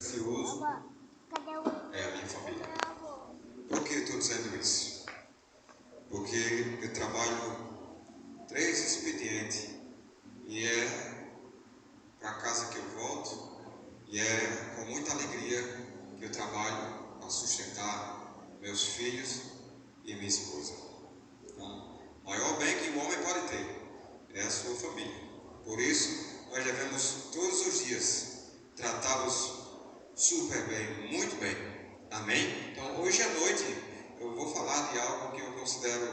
Ansioso é a minha família. Por que eu estou dizendo isso? Porque eu trabalho 3 expedientes e é para casa que eu volto e é com muita alegria que eu trabalho para sustentar meus filhos e minha esposa. Então, o maior bem que o homem pode ter é a sua família. Por isso, nós devemos todos os dias tratá-los super bem, muito bem. Amém? Então, hoje à noite eu vou falar de algo que eu considero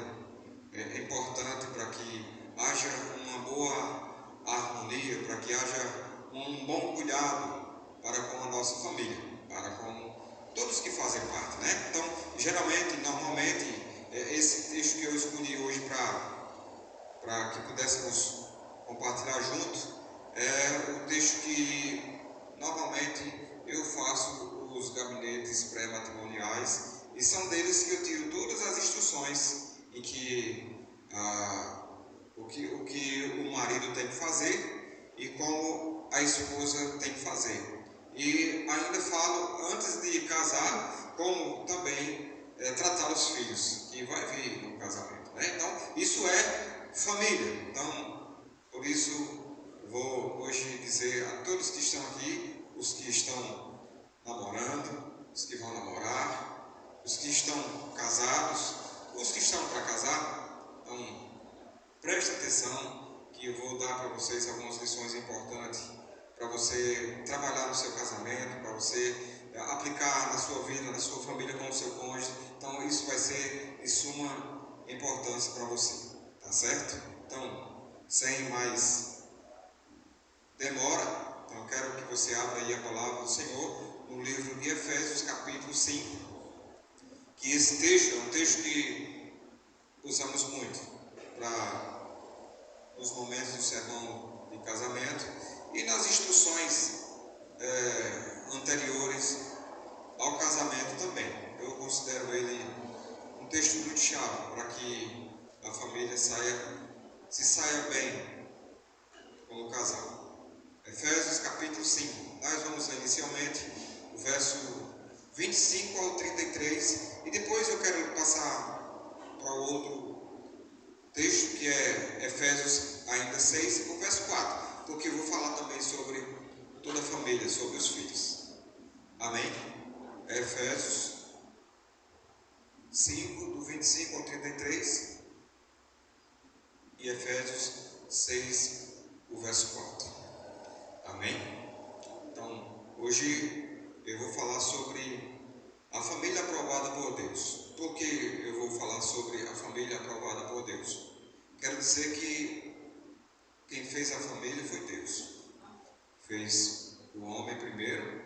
importante para que haja uma boa harmonia, para que haja um bom cuidado para com a nossa família, para com todos que fazem parte, né? Então, normalmente, esse texto que eu escolhi hoje para que pudéssemos compartilhar juntos é o texto que normalmente eu faço os gabinetes pré-matrimoniais e são deles que eu tiro todas as instruções em que o que o marido tem que fazer e como a esposa tem que fazer. E ainda falo, antes de casar, como também tratar os filhos, que vai vir no casamento, né? Então, isso é família. Então, por isso, vou hoje dizer a todos que estão aqui, os que estão namorando, os que vão namorar, os que estão casados, os que estão para casar. Então, preste atenção que eu vou dar para vocês algumas lições importantes para você trabalhar no seu casamento, para você aplicar na sua vida, na sua família com o seu cônjuge. Então, isso vai ser de suma importância para você, tá certo? Então, sem mais demora, então eu quero que você abra aí a palavra do Senhor no livro de Efésios, capítulo 5, que esse texto é um texto que usamos muito nos momentos do sermão de casamento e nas instruções anteriores ao casamento também. Eu considero ele um texto muito chave para que a família se saia bem com o casal. Efésios capítulo 5, nós vamos ler inicialmente o verso 25 ao 33 e depois eu quero passar para outro texto que é Efésios ainda 6, o verso 4, porque eu vou falar também sobre toda a família, sobre os filhos. Amém? Efésios 5, do 25 ao 33 e Efésios 6, o verso 4. Amém? Então, hoje eu vou falar sobre a família aprovada por Deus. Por que eu vou falar sobre a família aprovada por Deus? Quero dizer que quem fez a família foi Deus. Fez o homem primeiro,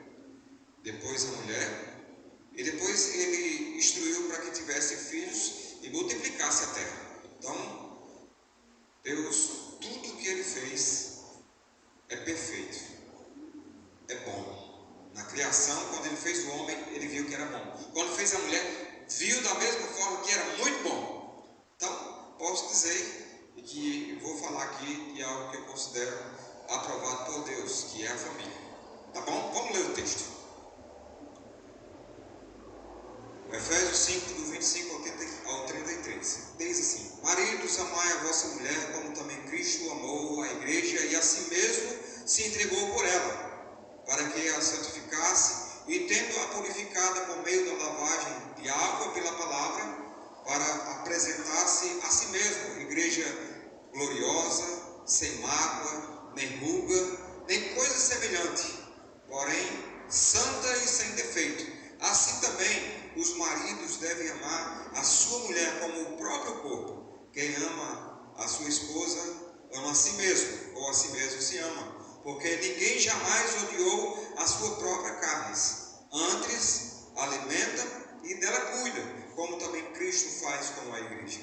depois a mulher, e depois ele instruiu para que tivesse filhos e multiplicasse a terra. Então, Deus, tudo que ele fez é perfeito, é bom. Na criação, quando ele fez o homem, ele viu que era bom. Quando fez a mulher, viu da mesma forma que era muito bom. Então, posso dizer que vou falar aqui de algo que eu considero aprovado por Deus, que é a família. Tá bom? Vamos ler o texto. Efésios 5, do 25 ao 33. Diz assim: Maridos, amai a vossa mulher, como também Cristo amou a igreja e a si mesmo se entregou por ela, para que a santificasse e, tendo-a purificada por meio da lavagem de água pela palavra, para apresentar-se a si mesmo, igreja gloriosa, sem mácula, nem ruga, nem coisa semelhante, porém santa e sem defeito. Assim também os maridos devem amar a sua mulher como o próprio corpo. Quem ama a sua esposa ama a si mesmo, ou a si mesmo se ama, porque ninguém jamais odiou a sua própria carne, antes alimenta e dela cuida, como também Cristo faz com a igreja,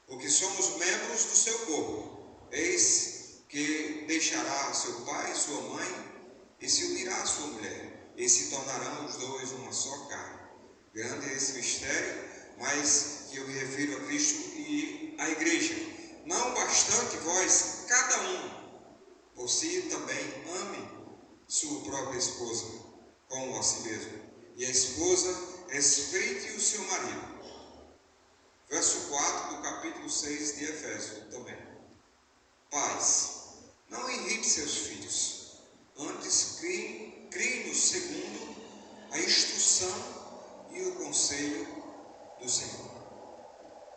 porque somos membros do seu corpo. Eis que deixará seu pai e sua mãe e se unirá à sua mulher, e se tornarão os dois uma só carne. Grande é esse mistério, mas que eu me refiro a Cristo e à igreja. Não bastante vós, cada um por si também ame sua própria esposa, como a si mesmo. E a esposa, respeite o seu marido. Verso 4 do capítulo 6 de Efésios também. Pais, não irrite seus filhos, antes criem-nos segundo a instrução e o conselho do Senhor.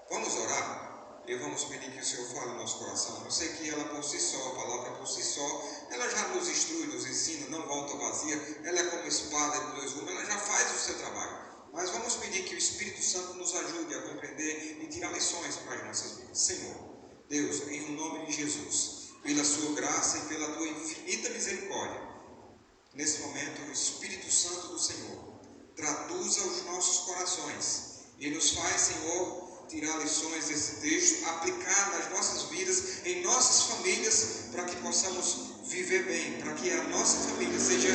Vamos orar? E vamos pedir que o Senhor fale no nosso coração. Eu sei que ela por si só, a palavra por si só, ela já nos instrui, nos ensina, não volta vazia. Ela é como espada de dois gumes, ela já faz o seu trabalho. Mas vamos pedir que o Espírito Santo nos ajude a compreender e tirar lições para as nossas vidas. Senhor, Deus, em nome de Jesus, pela sua graça e pela tua infinita misericórdia, nesse momento o Espírito Santo do Senhor traduza os nossos corações e nos faz, Senhor, tirar lições desse texto, aplicar nas nossas vidas, em nossas famílias, para que possamos viver bem, para que a nossa família seja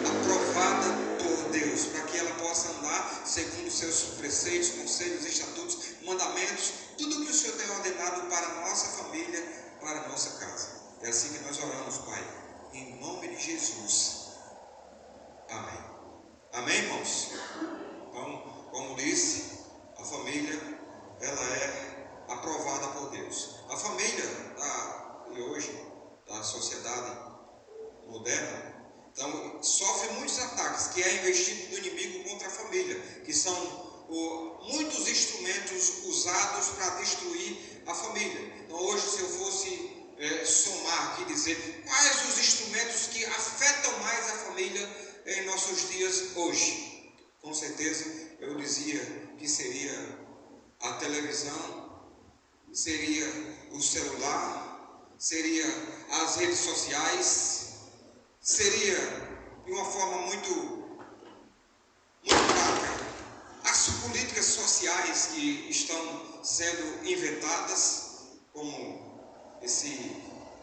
aprovada por Deus, para que ela possa andar segundo os seus preceitos, conselhos, estatutos, mandamentos, tudo que o Senhor tem ordenado para a nossa família, para a nossa casa. É assim que nós oramos, Pai, em nome de Jesus. Amém. Amém, irmãos? Então, como disse, a família, ela é aprovada por Deus. A família de hoje, da sociedade moderna, então, sofre muitos ataques, que é investido do inimigo contra a família, que são muitos instrumentos usados para destruir a família. Então, hoje, se eu fosse somar aqui, dizer quais os instrumentos que afetam mais a família em nossos dias hoje, com certeza eu dizia que seria a televisão, seria o celular, seria as redes sociais, seria de uma forma muito prática as políticas sociais que estão sendo inventadas, como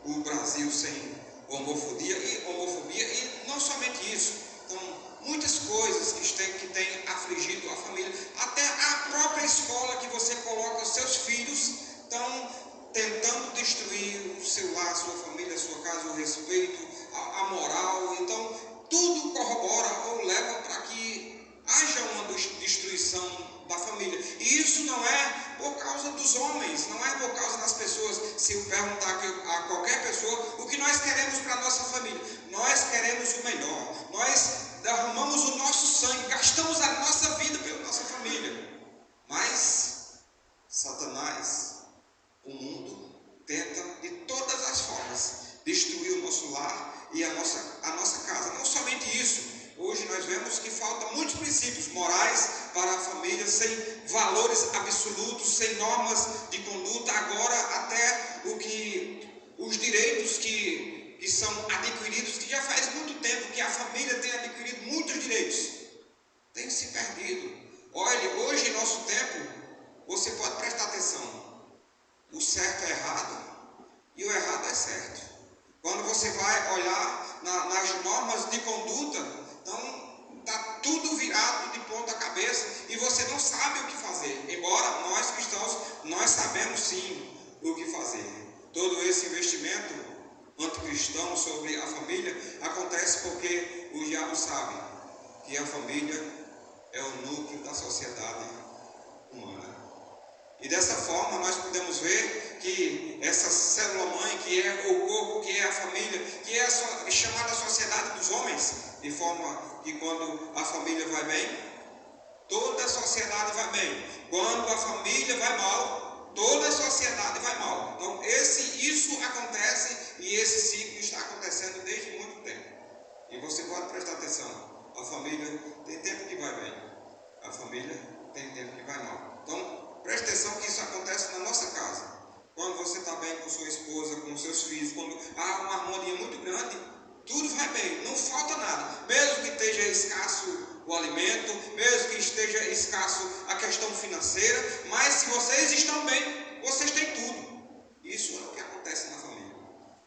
o Brasil sem homofobia e não somente isso. Então, muitas coisas que têm afligido a família, até a própria escola que você coloca os seus filhos, estão tentando destruir o seu lar, a sua família, a sua casa, o respeito, a moral. Então, tudo corrobora ou leva para que haja uma destruição da família. E isso não é por causa dos homens, não é por causa das pessoas. Se eu perguntar a qualquer pessoa o que nós queremos para a nossa família, nós queremos o melhor, nós derramamos o nosso sangue, gastamos a nossa vida pela nossa família. Mas Satanás, o mundo, tenta de todas as formas destruir o nosso lar e a nossa casa. Não somente isso, hoje nós vemos que faltam muitos princípios morais para a família, sem valores absolutos, sem normas de conduta. Agora até os direitos que são adquiridos, que já faz muito tempo que a família tem adquirido muitos direitos, tem se perdido. Olha, hoje em nosso tempo, você pode prestar atenção, o certo é errado e o errado é certo. Quando você vai olhar nas normas de conduta, então está tudo virado de ponta cabeça e você não sabe o que fazer. Embora nós cristãos, nós sabemos sim o que fazer. Todo esse investimento anticristão sobre a família acontece porque o diabo sabe que a família é o núcleo da sociedade humana. E dessa forma nós podemos ver que essa célula-mãe, que é o corpo, que é a família, que é chamada sociedade dos homens, de forma que quando a família vai bem, toda a sociedade vai bem. Quando a família vai mal, toda a sociedade vai mal. Então isso acontece e esse ciclo está acontecendo desde muito tempo. E você pode prestar atenção, a família tem tempo que vai bem, a família tem tempo que vai mal. Então preste atenção que isso acontece na nossa casa. Quando você está bem com sua esposa, com seus filhos, quando há uma harmonia muito grande, tudo vai bem, não falta nada. Mesmo que esteja escasso o alimento, mesmo que esteja escasso a questão financeira, mas se vocês estão bem, vocês têm tudo. Isso é o que acontece na família.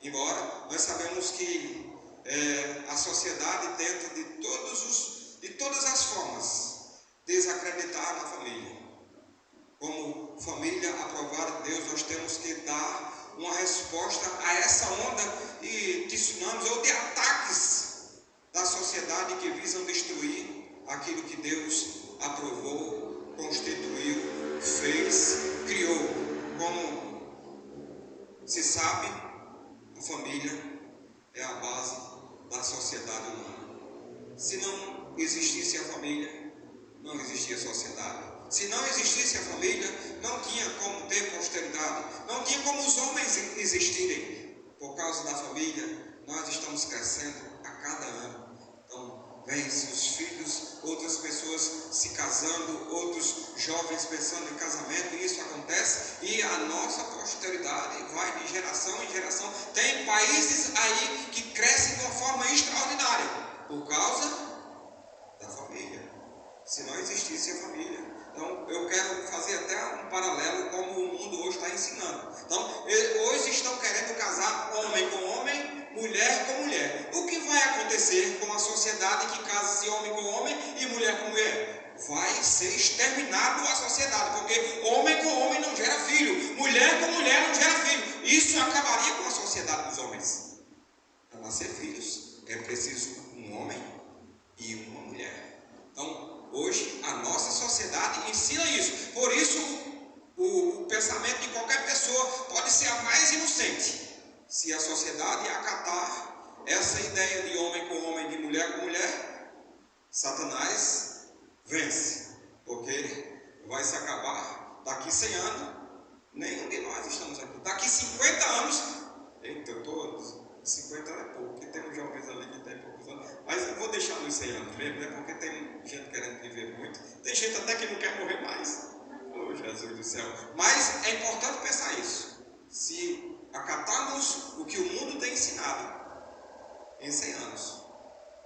Embora nós sabemos que a sociedade tenta de todas as formas desacreditar na família. Como família aprovada de Deus, nós temos que dar uma resposta a essa onda de tsunamis ou de ataques da sociedade que visam destruir aquilo que Deus aprovou, constituiu, fez, criou. Como se sabe, a família é a base da sociedade humana. Se não existisse a família, não existia sociedade. Se não existisse a família, não tinha como ter posteridade, não tinha como os homens existirem. Por causa da família, nós estamos crescendo a cada ano. Então, vêm-se os filhos, outras pessoas se casando, outros jovens pensando em casamento, e isso acontece, e a nossa posteridade vai de geração em geração. Tem países aí que crescem de uma forma extraordinária, por causa da família. Se não existisse a família. Então, eu quero fazer até um paralelo como o mundo hoje está ensinando. Então, hoje estão querendo casar homem com homem, mulher com mulher. O que vai acontecer com a sociedade que casa-se homem com homem e mulher com mulher? Vai ser exterminado a sociedade, porque homem com homem não gera filho, mulher com mulher não gera filho. Isso acabaria com a sociedade dos homens. Para nascer filhos, é preciso um homem e uma mulher. Então, hoje, a nossa sociedade ensina isso. Por isso, o pensamento de qualquer pessoa pode ser a mais inocente. Se a sociedade acatar essa ideia de homem com homem, de mulher com mulher, Satanás vence. Porque vai se acabar daqui 100 anos. Nenhum de nós estamos aqui. Daqui 50 anos, eita, eu estou... 50 é pouco, porque tem uns jovens ali que tem poucos anos, mas eu vou deixar nos 100 anos mesmo, né? Porque tem gente querendo viver muito, tem gente até que não quer morrer mais. Oh, Jesus do céu! Mas é importante pensar isso. Se acatarmos o que o mundo tem ensinado, em 100 anos,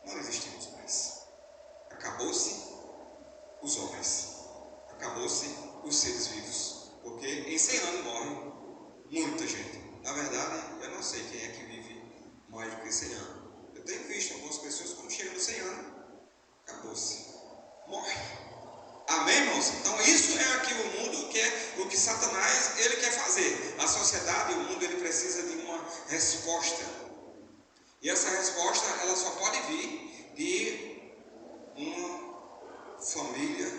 não existimos mais. Acabou-se os homens, acabou-se os seres vivos, porque em 100 anos morre muita gente. Na verdade, eu não sei quem é que vive mais do que 100 anos. Eu tenho visto algumas pessoas, quando chegam nos 100 anos, acabou-se, morre. Amém, irmãos? Então isso é aqui o mundo, que é o que Satanás ele quer fazer. A sociedade, o mundo, ele precisa de uma resposta. E essa resposta, ela só pode vir de uma família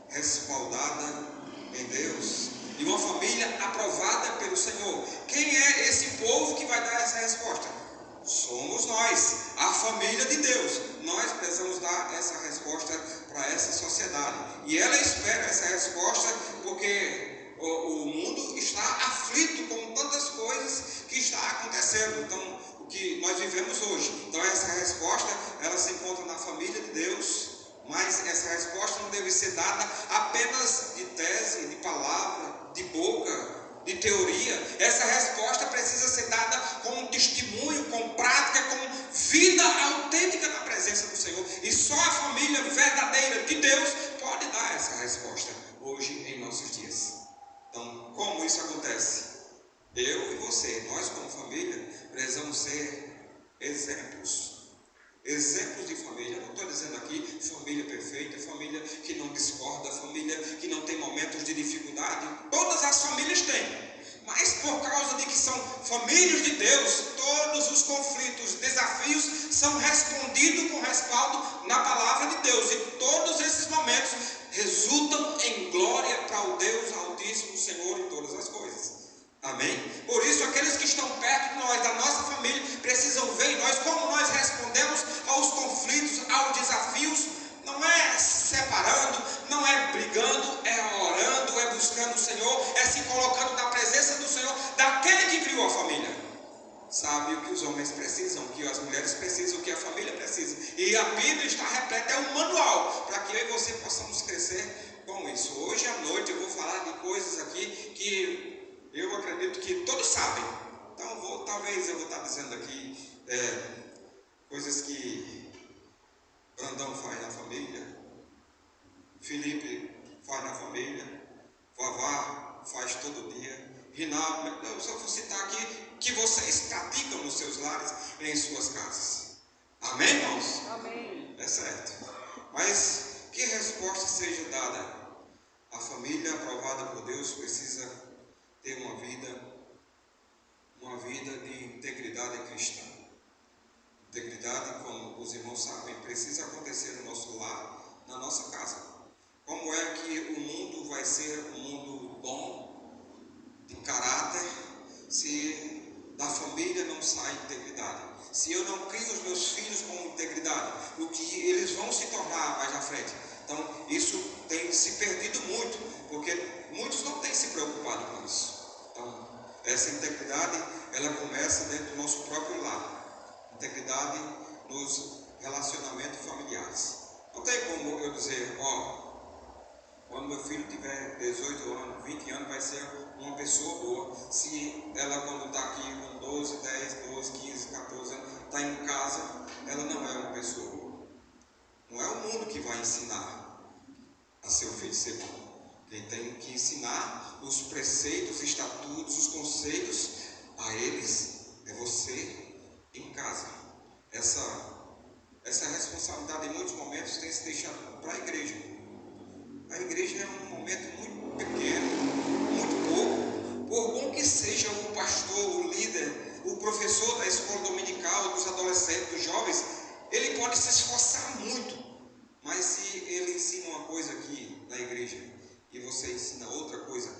respaldada em Deus, de uma família aprovada pelo Senhor. Quem é esse povo que vai dar essa resposta? Somos nós, a família de Deus. Nós precisamos dar essa resposta para essa sociedade. E ela espera essa resposta porque o mundo está aflito com tantas coisas que está acontecendo. Então, o que nós vivemos hoje. Então, essa resposta, ela se encontra na família de Deus. Mas essa resposta não deve ser dada apenas de tese, de palavra, de boca, de teoria. Essa resposta precisa ser dada com testemunho, com prática, com vida autêntica na presença do Senhor. E só a família verdadeira de Deus pode dar essa resposta hoje em nossos dias. Então, como isso acontece? Eu e você, nós como família, precisamos ser exemplos. Exemplos de família. Eu não estou dizendo aqui família perfeita, família que não discorda, família que não tem momentos de dificuldade. Todas as famílias têm. Mas por causa de que são famílias de Deus, todos os conflitos, desafios são respondidos com respaldo na palavra de Deus. E todos esses momentos resultam em glória para o Deus Altíssimo, Senhor em todas as coisas. Amém? Por isso, aqueles que estão perto de nós, da nossa família, precisam ver em nós como nós respondemos aos conflitos, aos desafios. Não é se separando, não é brigando, é orando, é buscando o Senhor, é se colocando na presença do Senhor, daquele que criou a família. Sabe o que os homens precisam, o que as mulheres precisam, o que a família precisa. E a Bíblia está repleta, é um manual, para que eu e você possamos crescer com isso. Hoje à noite eu vou falar de coisas aqui que eu acredito que todos sabem. Então talvez eu vou estar dizendo aqui coisas que Brandão faz na família, Felipe faz na família, Vavá faz todo dia, Rinaldo, eu só vou citar aqui que vocês praticam nos seus lares e em suas casas. Amém, irmãos? Amém. É certo. Mas que resposta seja dada? A família aprovada por Deus precisa ter uma vida de integridade cristã. Integridade, como os irmãos sabem, precisa acontecer no nosso lar, na nossa casa. Como é que o mundo vai ser um mundo bom, de caráter, se da família não sai integridade? Se eu não crio os meus filhos com integridade, o que eles vão se tornar mais à frente? Então, isso tem se perdido muito, porque muitos não têm se preocupado com isso. Então, essa integridade, ela começa dentro do nosso próprio lar. Integridade nos relacionamentos familiares. Não tem como eu dizer, quando meu filho tiver 18 anos, 20 anos, vai ser uma pessoa boa. Se ela, quando está aqui com 12, 10, 12, 15, 14 anos, está em casa, ela não é uma pessoa boa. Não é o mundo que vai ensinar a seu filho ser bom. Quem tem que ensinar os preceitos, estatutos, os conceitos a eles é você em casa. Essa responsabilidade em muitos momentos tem se deixado para a igreja. A igreja é um momento muito pequeno, muito pouco. Por bom que seja o pastor, o líder, o professor da escola dominical, dos adolescentes, dos jovens, ele pode se esforçar muito, mas se ele ensina uma coisa aqui na igreja e você ensina outra coisa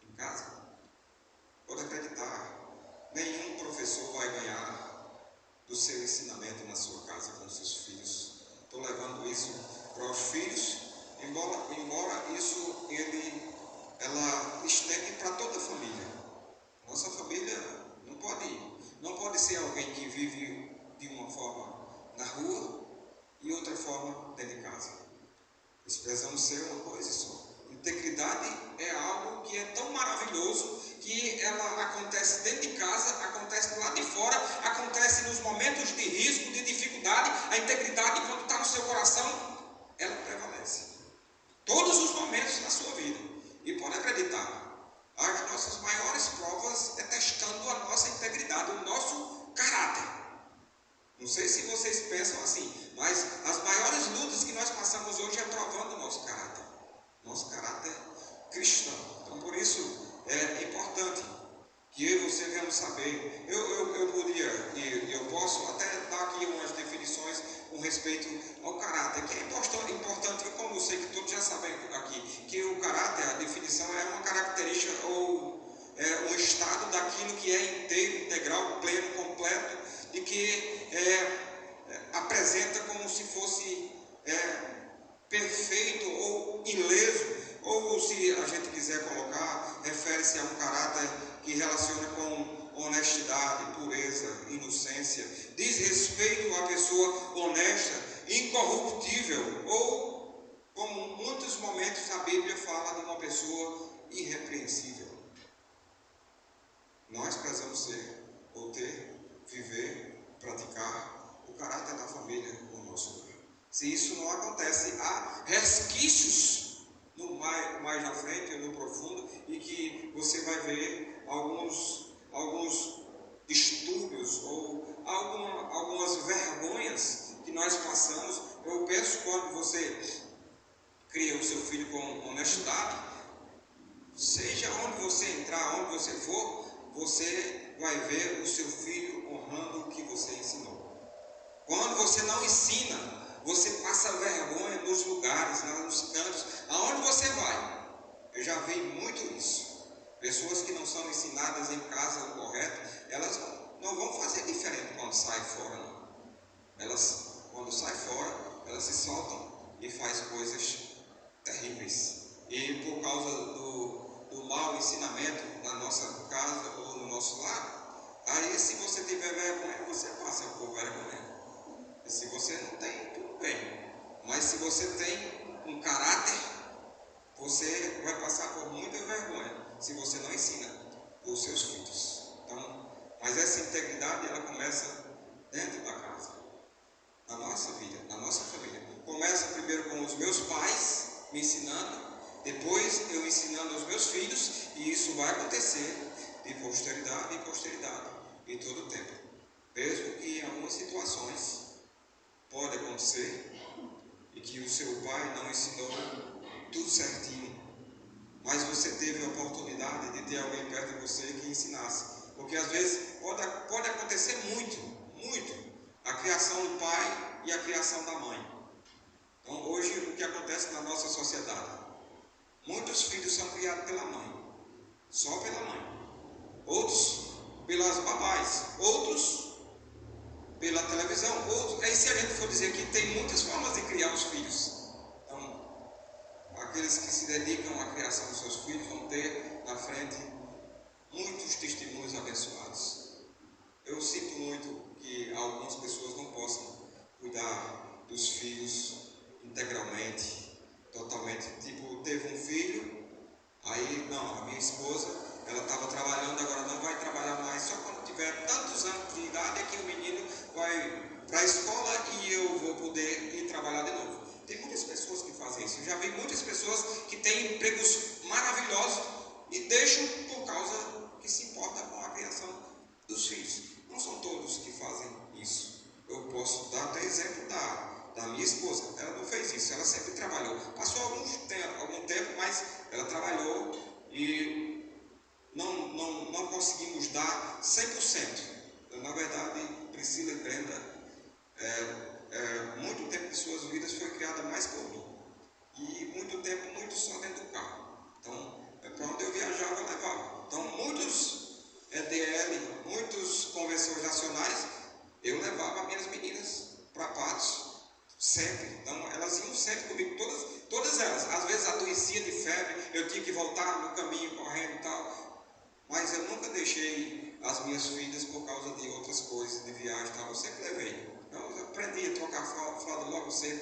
em casa, pode acreditar, nenhum professor vai ganhar do seu ensinamento na sua casa com os seus filhos. Estou levando isso para os filhos, embora isso ela estende para toda a família. Nossa família não pode ser alguém que vive de uma forma na rua e outra forma dentro de casa. Nós precisamos ser uma coisa só. Integridade é algo que é tão maravilhoso que ela acontece dentro de casa, acontece do lado de fora, acontece nos momentos de risco, de dificuldade. A integridade, quando está no seu coração, ela prevalece. Todos os momentos da sua vida. E pode acreditar, as nossas maiores provas é testando a nossa integridade, o nosso caráter. Não sei se vocês pensam assim, mas as maiores lutas que nós passamos hoje é provando o nosso caráter cristão. Então, por isso, é importante que eu e você venhamos saber. Eu podia, e eu posso até dar aqui umas definições com respeito ao caráter, que é importante, como eu sei que todos já sabem aqui, que o caráter, a definição é uma característica ou um estado daquilo que é inteiro, integral, pleno, completo, e que apresenta como se fosse perfeito ou ileso, ou se a gente quiser colocar, refere-se a um caráter que relaciona com honestidade, pureza, inocência, diz respeito à pessoa honesta, incorruptível, ou, como em muitos momentos a Bíblia fala de uma pessoa irrepreensível. Nós precisamos ser, ou ter, viver, praticar o caráter da família no nosso lar. Se isso não acontece, há resquícios no mais à frente, no profundo, e que você vai ver alguns distúrbios ou algumas vergonhas que nós passamos. Eu penso, quando você cria o seu filho com honestidade, seja onde você entrar, onde você for, você vai ver o seu filho honrando o que você ensinou. Quando você não ensina, você passa vergonha nos lugares, nos cantos, aonde você vai. Eu já vi muito isso. Pessoas que não são ensinadas em casa o correto, elas não vão fazer diferente quando saem fora, não. Elas, quando saem fora, elas se soltam e fazem coisas terríveis. E por causa do mau ensinamento na nossa casa ou no nosso lar, aí se você tiver vergonha, você passa por vergonha. E se você não tem, tudo bem. Mas se você tem um caráter, você vai passar por muita vergonha se você não ensina os seus filhos. Então, mas essa integridade, ela começa dentro da casa, na nossa vida, na nossa família. Começa primeiro com os meus pais me ensinando, depois eu ensinando aos meus filhos, e isso vai acontecer de posteridade em posteridade, em todo o tempo. Mesmo que em algumas situações pode acontecer e que o seu pai não ensinou tudo certinho, mas você teve a oportunidade de ter alguém perto de você que ensinasse. Porque às vezes pode acontecer muito. a criação do pai e a criação da mãe. Então, hoje, o que acontece na nossa sociedade? Muitos filhos são criados pela mãe, só pela mãe. Outros pelas babás, outros pela televisão. Outros, aí se a gente for dizer que tem muitas formas de criar os filhos. Então, aqueles que se dedicam à criação dos seus filhos vão ter na frente muitos testemunhos abençoados. Eu sinto muito que algumas pessoas não possam cuidar dos filhos integralmente, totalmente. Tipo, teve um filho, aí não, a minha esposa, ela estava trabalhando, agora não vai trabalhar mais, só quando tiver tantos anos de idade é que o menino vai para a escola e eu vou poder ir trabalhar de novo. Tem muitas pessoas que fazem isso. Eu já vi muitas pessoas que têm empregos maravilhosos e deixam por causa que se importa com a criação dos filhos. Não são todos que fazem isso. Eu posso dar até exemplo da minha esposa. Ela não fez isso, ela sempre trabalhou. Passou algum tempo, mas ela trabalhou e não conseguimos dar 100%. Na verdade, Priscila e Brenda, muito tempo de suas vidas foi criada mais por mim. E muito tempo, muito só dentro do carro. Então, para onde eu viajava, eu levava. Então, muitos EDL, muitos convenções nacionais, eu levava minhas meninas para Patos. Sempre. Então, elas iam sempre comigo, todas elas. Às vezes adoecia de febre, eu tinha que voltar no caminho, correndo e tal. Mas eu nunca deixei as minhas filhas por causa de outras coisas, de viagem e tal. Eu sempre levei. Então, eu aprendi a trocar fralda logo cedo,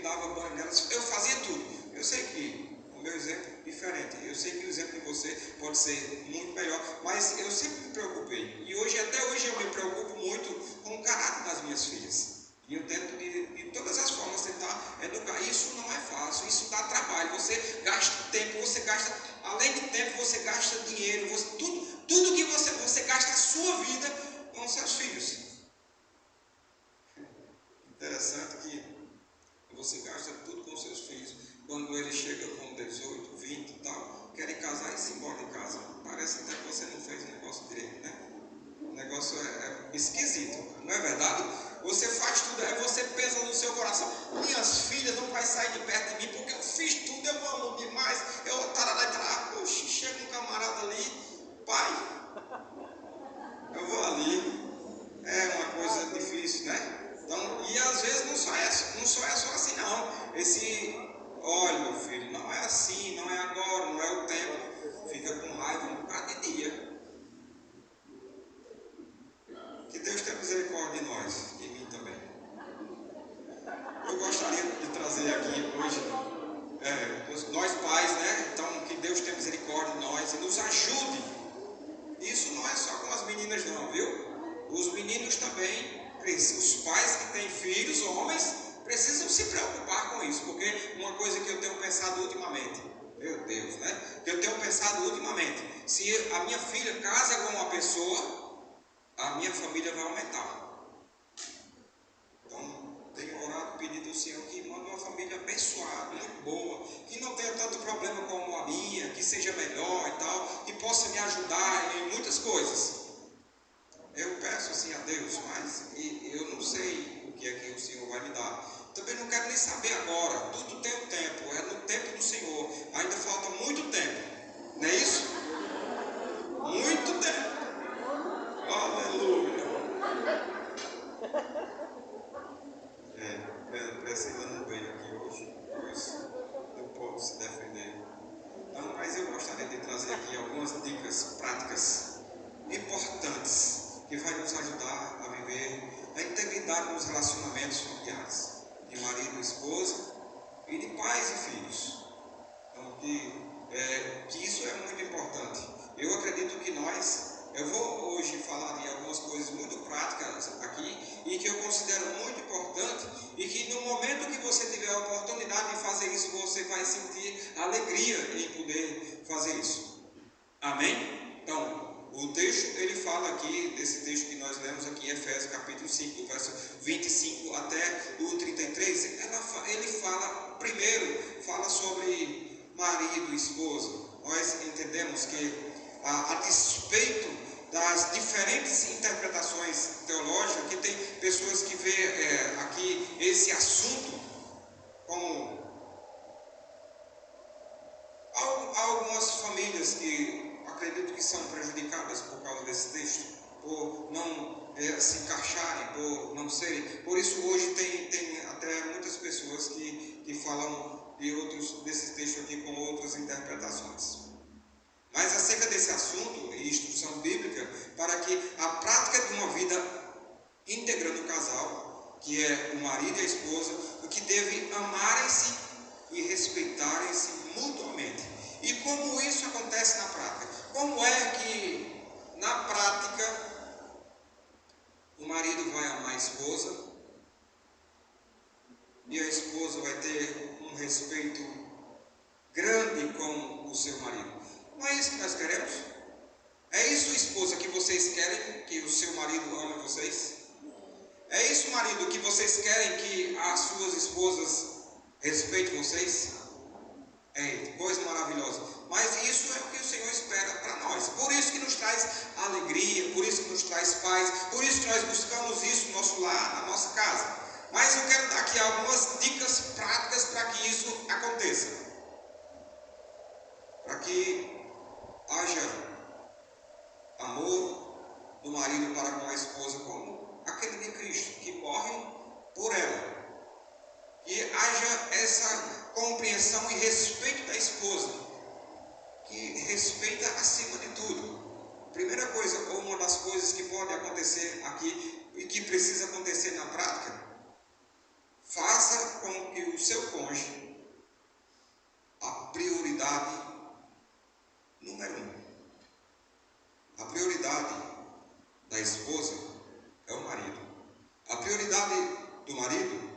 dava banho nelas, eu fazia tudo. Eu sei que o meu exemplo é diferente. Eu sei que o exemplo de você pode ser muito melhor, mas eu sempre me preocupei. E até hoje eu me preocupo muito com o caráter das minhas filhas. E eu tento de todas as formas tentar educar. Isso não é fácil, isso dá trabalho. Você gasta tempo, você gasta, além de tempo, você gasta dinheiro, tudo que você gasta a sua vida com os seus filhos. Interessante que você gasta tudo com os seus filhos. Quando eles chegam com 18, 20 e tal, querem casar e se embora de casa. Parece até que você não fez o negócio direito, né? O negócio é esquisito, não é verdade? Você faz tudo, aí você pensa no seu coração: minhas filhas não vai sair de perto de mim porque eu fiz tudo, eu amo demais. Eu tarará, poxa, chega um camarada ali, pai, eu vou ali. É uma coisa difícil, né? Então, e às vezes não só é só assim, não. Olha, meu filho, não é assim, não é agora, não é o tempo. Fica com raiva um bocado de dia. Que Deus tenha misericórdia de nós, de mim também. Eu gostaria de trazer aqui hoje, nós pais, né? Então, que Deus tenha misericórdia de nós e nos ajude. Isso não é só com as meninas não, viu? Os meninos também, os pais que têm filhos, homens, precisam se preocupar com isso, porque uma coisa que eu tenho pensado ultimamente, meu Deus, né? Que eu tenho pensado ultimamente, se a minha filha casa com uma pessoa, a minha família vai aumentar. Então, tenho orado, pedido ao Senhor que mande uma família abençoada, muito boa, que não tenha tanto problema como a minha, que seja melhor e tal, que possa me ajudar em muitas coisas. Eu peço assim a Deus, mas eu não sei o que é que o Senhor vai me dar. Também não quero nem saber agora, tudo tem um tempo, é no tempo do Senhor. Ainda falta muito tempo, não é isso? Muito tempo. Aleluia. Priscila não veio aqui hoje, pois não pode se defender. Não, mas eu gostaria de trazer aqui algumas dicas práticas importantes que vai nos ajudar a viver a integridade nos relacionamentos familiares, de marido e esposa, e de pais e filhos. Então, que isso é muito importante. Eu acredito que eu vou hoje falar de algumas coisas muito práticas aqui e que eu considero muito importante e que no momento que você tiver a oportunidade de fazer isso, você vai sentir alegria em poder fazer isso. Amém? Então, o texto, ele fala aqui, desse texto que nós lemos aqui em Efésios capítulo 5, verso 25 até o 33, ele fala sobre marido e esposa. Nós entendemos que a despeito das diferentes interpretações teológicas, que tem pessoas que vê aqui esse assunto como... Há algumas famílias que acredito que são prejudicadas por causa desse texto, por não se encaixarem, por não serem. Por isso hoje tem até muitas pessoas que falam desses textos aqui com outras interpretações. Mas acerca desse assunto e instrução bíblica, para que a prática de uma vida íntegra no casal, que é o marido e a esposa, o que deve amarem-se e respeitarem-se mutuamente. E como isso acontece na prática? Como é que na prática o marido vai amar a esposa e a esposa vai ter um respeito grande com o seu marido? Não é isso que nós queremos? É isso, esposa, que vocês querem que o seu marido ame vocês? É isso, marido, que vocês querem que as suas esposas respeitem vocês? É coisa maravilhosa. Mas isso é o que o Senhor espera para nós. Por isso que nos traz alegria, por isso que nos traz paz, por isso que nós buscamos isso no nosso lar, na nossa casa. Mas eu quero dar aqui algumas dicas práticas para que isso aconteça. Para que haja amor do marido para com a esposa como aquele de Cristo, que morre por ela. Que haja essa compreensão e respeito da esposa, que respeita acima de tudo. Primeira coisa, ou uma das coisas que pode acontecer aqui e que precisa acontecer na prática, faça com que o seu cônjuge, a prioridade número 1. A prioridade da esposa é o marido. A prioridade do marido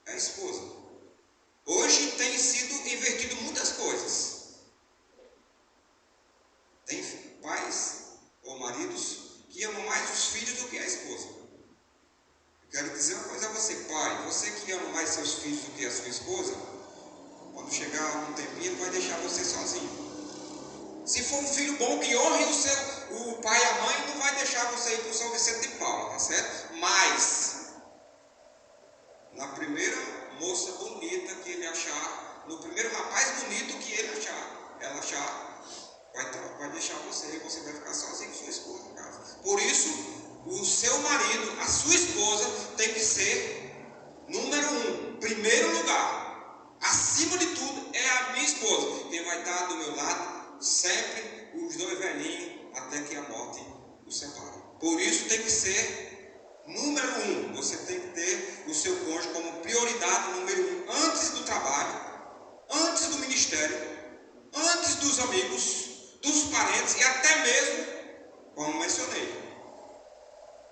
é a esposa. Hoje tem sido invertido muitas coisas. Tem pais ou maridos que amam mais os filhos do que a esposa. Quero dizer uma coisa a você, pai. Você que ama mais seus filhos do que a sua esposa, quando chegar um tempinho, vai deixar você sozinho. Se for um filho bom que honre o pai e a mãe, não vai deixar você ir para o São Vicente de Paula, tá certo? Mas na primeira moça bonita que ele achar, no primeiro rapaz bonito que ela achar, vai deixar você e você vai ficar sozinho com sua esposa em casa. Por isso, o seu marido, a sua esposa, tem que ser número 1, primeiro lugar. Acima de tudo é a minha esposa. Quem vai estar do meu lado sempre, os dois velhinhos, até que a morte os separe. Por isso tem que ser número 1. Você tem que ter o seu cônjuge como prioridade número 1, antes do trabalho, antes do ministério, antes dos amigos, dos parentes e até mesmo, como mencionei,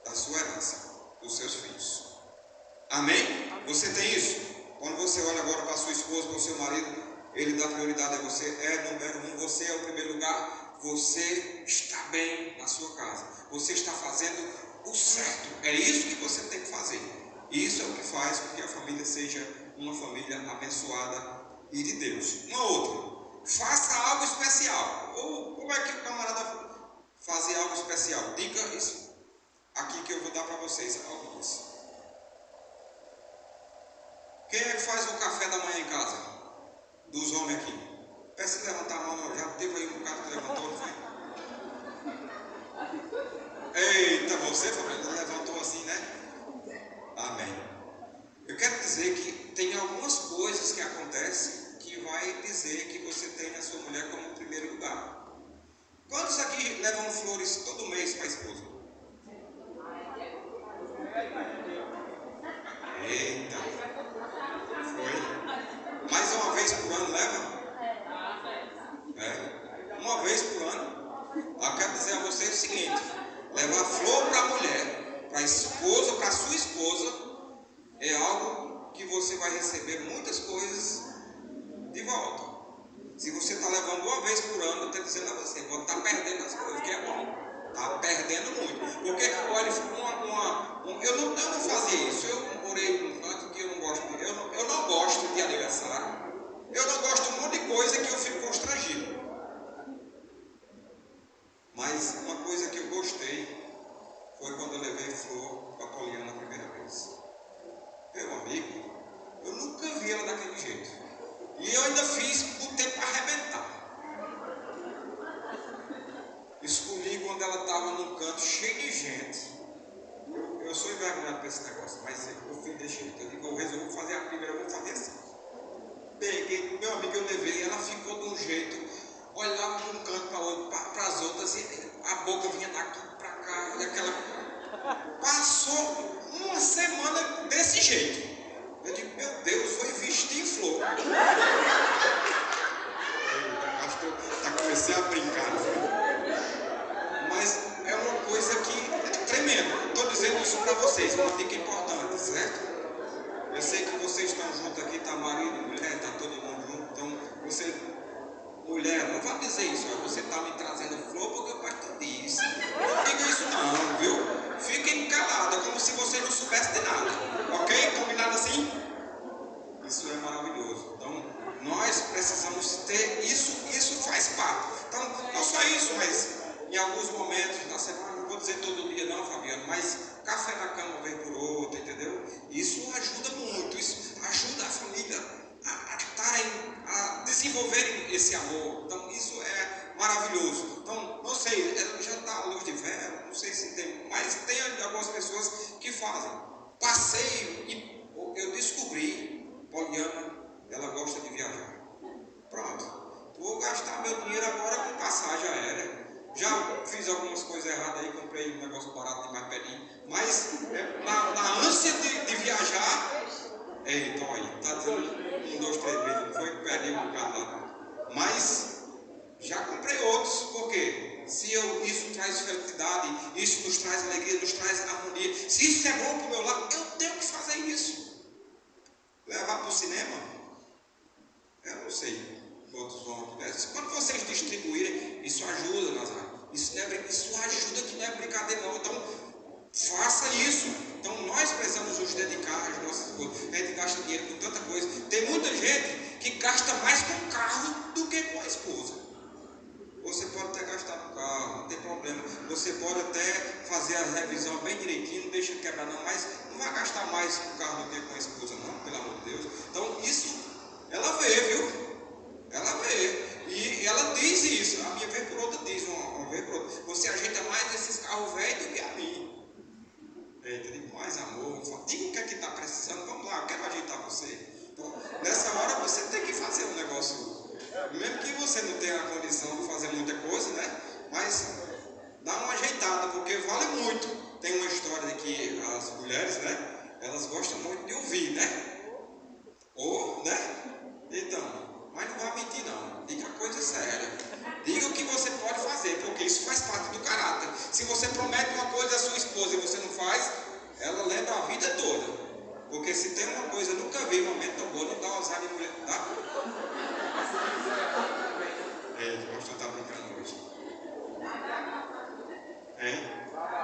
da sua herança, dos seus filhos. Amém? Você tem isso? Quando você olha agora para a sua esposa, para o seu marido, ele dá prioridade a você, é número 1, você é o primeiro lugar, você está bem na sua casa, você está fazendo o certo, é isso que você tem que fazer. E isso é o que faz com que a família seja uma família abençoada e de Deus. Uma outra, faça algo especial. Ou como é que o camarada fazia algo especial? Diga isso aqui que eu vou dar para vocês algumas. Quem é que faz o café da manhã em casa? Dos homens aqui. Peça levantar a mão, já teve aí um bocado que levantou, não foi? Eita, você, família, levantou assim, né? Amém. Eu quero dizer que tem algumas coisas que acontecem que vai dizer que você tem a sua mulher como primeiro lugar. Quantos aqui levam flores todo mês para a esposa? Eita. Foi. Mais uma vez por ano leva? Uma vez por ano. Eu quero dizer a você o seguinte: levar flor para a mulher, para a esposa, para a sua esposa, é algo que você vai receber muitas coisas de volta. Se você está levando uma vez por ano, eu estou dizendo a você, você está perdendo as coisas, que é bom. Está perdendo muito. Porque, olha, eu não fazia isso. Eu morei num canto que eu não gosto de. Eu não gosto de aniversário. Eu não gosto de um monte de coisa que eu fico constrangido. Mas uma coisa que eu gostei foi quando eu levei flor para a Poliana a primeira vez. Meu amigo, eu nunca vi ela daquele jeito. E eu ainda botei para arrebentar. Escolhi quando ela estava num canto cheio de gente. Eu sou envergonhado com esse negócio, mas eu fiz desse jeito. Eu digo, eu resolvi fazer a primeira, eu vou fazer assim. Peguei, meu amigo, eu levei, ela ficou de um jeito, olhava de um canto para outro, para as outras, e a boca vinha daqui para cá, e aquela. Passou uma semana desse jeito. Eu digo, meu Deus, foi vestir em flor. Acho que eu comecei a brincar, mas é uma coisa que é tremenda. Estou dizendo isso para vocês, uma dica importante, certo? Eu sei que vocês estão juntos aqui, está marido, mulher, está todo mundo junto. Então, você, mulher, não vai dizer isso, você está me trazendo flor porque o pastor disse. Não diga isso não, viu? Fiquem calados, como se você não soubesse de nada. Ok? Combinado assim? Isso é maravilhoso. Então, nós precisamos ter isso, isso faz parte. Então, não só isso, mas em alguns momentos da semana, não vou dizer todo dia não, Fabiano, mas café na cama vem por outro, entendeu? Isso ajuda muito, isso ajuda a família a desenvolverem esse amor. Então, isso é maravilhoso. Então, não sei, já está à luz de vela, não sei se tem, mas tem algumas pessoas que fazem passeio e eu descobri, Poliana, ela gosta de viajar. Pronto, vou gastar meu dinheiro agora com passagem aérea. Já fiz algumas coisas erradas aí, comprei um negócio barato demais, pedi. Mas na ânsia de viajar, então aí, tá dizendo 1, 2, 3 vezes, não foi que perdi um bocado lá. Mas já comprei outros, porque se isso traz felicidade, isso nos traz alegria, nos traz harmonia. Se isso é bom para o meu lado, eu tenho que fazer isso. Levar para o cinema? Eu não sei quantos vão acontecer. Quando vocês distribuírem, isso ajuda, Nazário. Isso ajuda que não é brincadeira não. Então, faça isso. Então, nós precisamos nos dedicar às nossas coisas. A gente gasta dinheiro com tanta coisa. Tem muita gente que gasta mais com o carro do que com a esposa. Você pode até gastar com o carro, não tem problema. Você pode até fazer a revisão bem direitinho, não deixa quebrar não, mas não vai gastar mais com o carro do que com a esposa não, pelo amor de Deus. Então isso, ela vê, viu? Ela vê. E ela diz isso, a minha vez por outra diz, uma vez por outra. Você ajeita mais esses carros velhos do que a mim. Eita, digo, mais amor, diga o que é que está precisando, vamos lá, eu quero ajeitar você. Então, nessa hora você tem que fazer um negócio. Mesmo que você não tenha a condição de fazer muita coisa, né? Mas dá uma ajeitada, porque vale muito. Tem uma história de que as mulheres, né? Elas gostam muito de ouvir, né? Ou, né? Então, mas não vai mentir não. Diga coisa séria. Diga o que você pode fazer, porque isso faz parte do caráter. Se você promete uma coisa à sua esposa e você não faz, ela lembra a vida toda. Porque se tem uma coisa, eu nunca vi um momento tão bom, não dá usar de mulher, tá? O pastor está brincando hoje.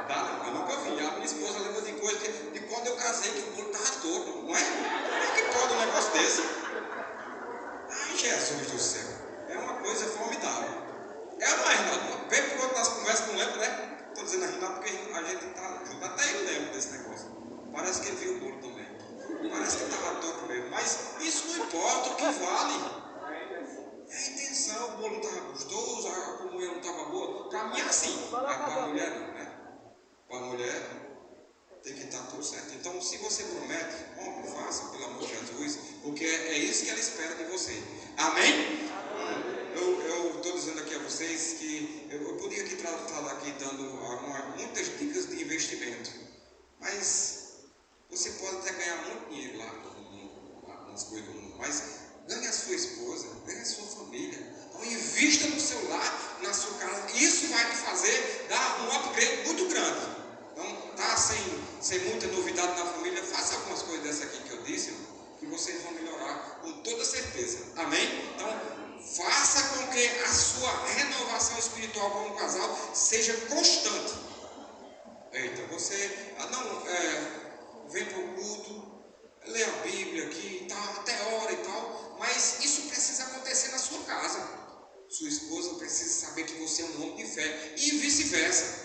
Dá não, eu nunca vi. A minha esposa lembra de coisa de quando eu casei, que o bolo estava todo, não é? Como é que pode um negócio desse? Ai, Jesus do céu. É uma coisa formidável. Não é, Renato? Vem por outro nas conversas, não lembra, né? Estou dizendo a Renato porque a gente está junto. Até ele lembra desse negócio. Parece que ele viu o bolo também. Parece que estava todo mesmo. Mas isso não importa, o que vale é a intenção. O bolo não estava gostoso, a comunhão não estava boa. Para mim é assim. Mas para a mulher não, né? Para a mulher tem que estar tudo certo. Então, se você promete, homem, faça, pelo amor de Jesus, porque é isso que ela espera de você. Amém? Eu estou dizendo aqui a vocês que eu podia aqui estar aqui dando muitas dicas de investimento, mas você pode até ganhar muito dinheiro lá nas coisas do mundo, mas ganhe a sua esposa, ganhe a sua família. Então, invista no seu lar, na sua casa. Isso vai lhe fazer dar um upgrade muito grande. Então, tá sem muita novidade na família, faça algumas coisas dessa aqui que eu disse, que vocês vão melhorar com toda certeza. Amém? Então, faça com que a sua renovação espiritual como casal seja constante. Eita, você vem para o culto, lê a Bíblia aqui, tá, até hora e tal, mas isso precisa acontecer na sua casa. Sua esposa precisa saber que você é um homem de fé e vice-versa.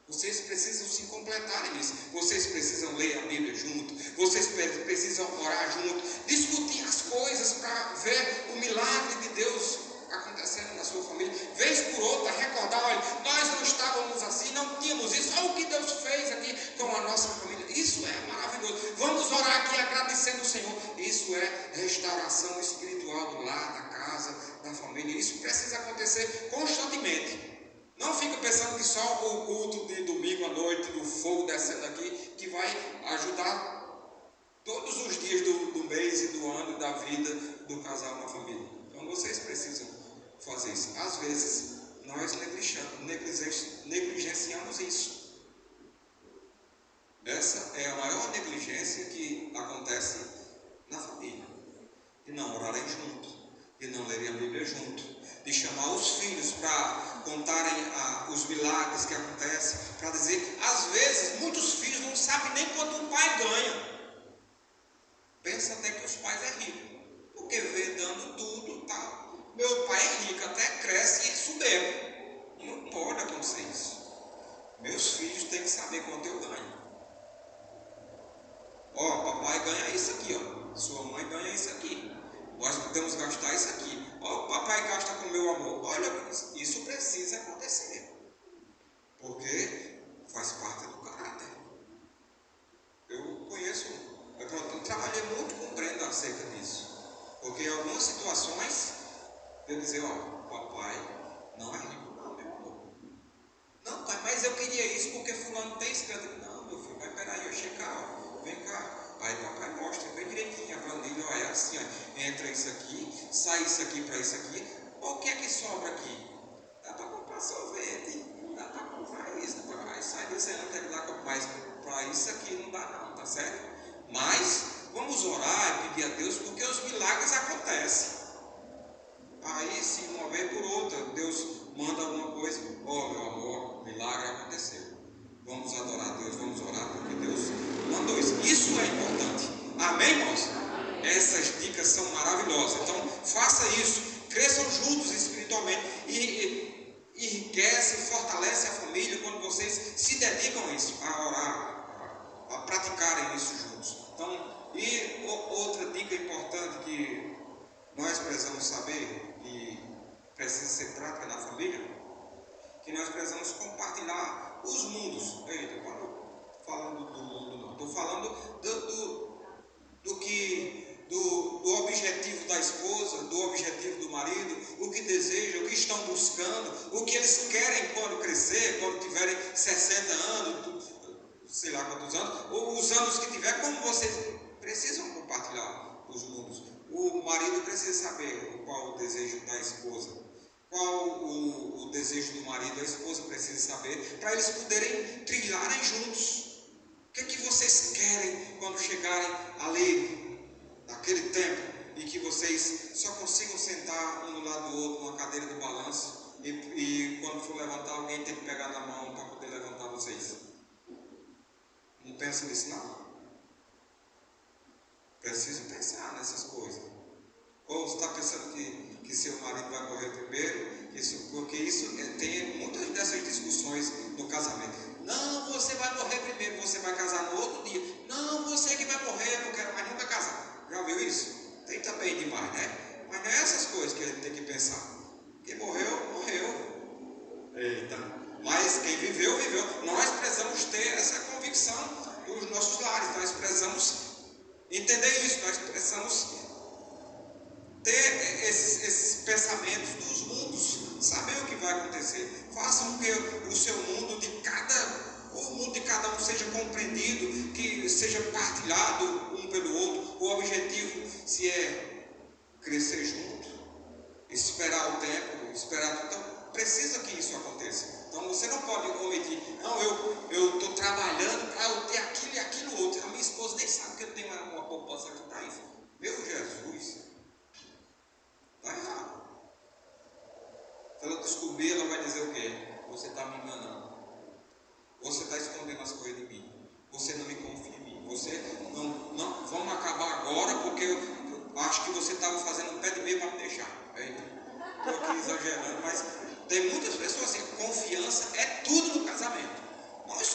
Vocês precisam se completarem nisso. Vocês precisam ler a Bíblia junto. Vocês precisam orar junto. Discutir as coisas para ver o milagre de Deus acontecendo na sua família. Vez por outra, recordar, olha, nós não estávamos assim, não tínhamos isso. Olha o que Deus fez aqui com a nossa família. Isso é maravilhoso. Vamos orar aqui agradecendo o Senhor. Isso é restauração espiritual do lar, da casa, da família. Isso precisa acontecer constantemente. Não fica pensando que só o culto de domingo à noite, do fogo descendo aqui, que vai ajudar todos os dias do mês e do ano, da vida do casal na família. Então vocês precisam fazer isso. Às vezes nós negligenciamos isso. Essa é a maior negligência que acontece na família. De não orarem junto, de não lerem a Bíblia junto, de chamar os filhos para contarem os milagres que acontecem, para dizer, às vezes, muitos filhos não sabem nem quanto o pai ganha. Pensa até que os pais é rico, porque vê dando tudo, tal. Meu pai é rico, até cresce e isso bebe. Não pode acontecer isso. Meus filhos têm que saber quanto eu ganho. Ó, papai ganha isso aqui, ó. Sua mãe ganha isso aqui. Nós podemos gastar isso aqui. Ó, o papai gasta com meu amor. Olha, isso precisa acontecer. Porque faz parte do caráter. Eu trabalhei muito com Brenda acerca disso. Porque em algumas situações, eu dizer, ó, papai não é rico, não, meu amor. Não, pai, mas eu queria isso porque fulano tem isso. Não, meu filho, vai, peraí, eu chegar, ó. Vem cá. Aí papai mostra bem direitinho a planilha, olha, assim, ó, entra isso aqui, sai isso aqui para isso aqui, o que é que sobra aqui? Dá para comprar sorvete, dá para comprar isso, aí sai dizendo que dá mais para isso aqui, não dá não, tá certo? Mas vamos orar e pedir a Deus, porque os milagres acontecem. Aí se uma vez por outra, Deus manda alguma coisa, ó, meu amor, milagre aconteceu. Vamos adorar a Deus, vamos orar, porque Deus mandou isso. Isso é importante. Amém, irmãos? Essas dicas são maravilhosas. Então, faça isso. Cresçam juntos espiritualmente. E enriquece, fortalece a família quando vocês se dedicam a isso, a orar, a praticarem isso juntos. Então, e outra dica importante que nós precisamos saber, e precisa ser prática na família, que nós precisamos compartilhar os mundos. Eita, quando eu falando do mundo, não. Estou falando do objetivo da esposa, do objetivo do marido, o que desejam, o que estão buscando, o que eles querem quando crescer, quando tiverem 60 anos, sei lá quantos anos, ou os anos que tiver, como vocês precisam compartilhar os mundos. O marido precisa saber qual o desejo da esposa. Qual o desejo do marido, a esposa precisa saber, para eles poderem trilharem juntos. O que é que vocês querem quando chegarem ali, naquele tempo, em que vocês só consigam sentar um do lado do outro numa cadeira de balanço e quando for levantar, alguém tem que pegar na mão para poder levantar vocês? Não pensa nisso, não? Preciso pensar nessas coisas. Ou você está pensando que seu marido vai morrer primeiro? Porque isso tem muitas dessas discussões no casamento. Não, você vai morrer primeiro, você vai casar no outro dia. Não, você que vai morrer, eu não quero mais nunca casar. Já ouviu isso? Tem também demais, né? Mas não é essas coisas que a gente tem que pensar. Quem morreu, morreu. Eita. Mas quem viveu, viveu. Nós precisamos ter essa convicção dos nossos lares. Nós precisamos entender isso. Nós precisamos ter esses pensamentos dos mundos, saber o que vai acontecer. Façam que o seu mundo o mundo de cada um seja compreendido, que seja partilhado um pelo outro. O objetivo, se é crescer junto, esperar o tempo, então precisa que isso aconteça. Então você não pode omitir, não, eu estou trabalhando para eu ter aquilo e aquilo outro. A minha esposa nem sabe que eu tenho uma poupança aqui para isso. Meu Jesus, está errado. Se ela descobrir, ela vai dizer o quê? Você está me enganando. Você está escondendo as coisas de mim. Você não me confia em mim. Você não vamos acabar agora, porque eu acho que você estava fazendo um pé de meia para me deixar. Estou aqui exagerando, mas tem muitas pessoas assim, confiança é tudo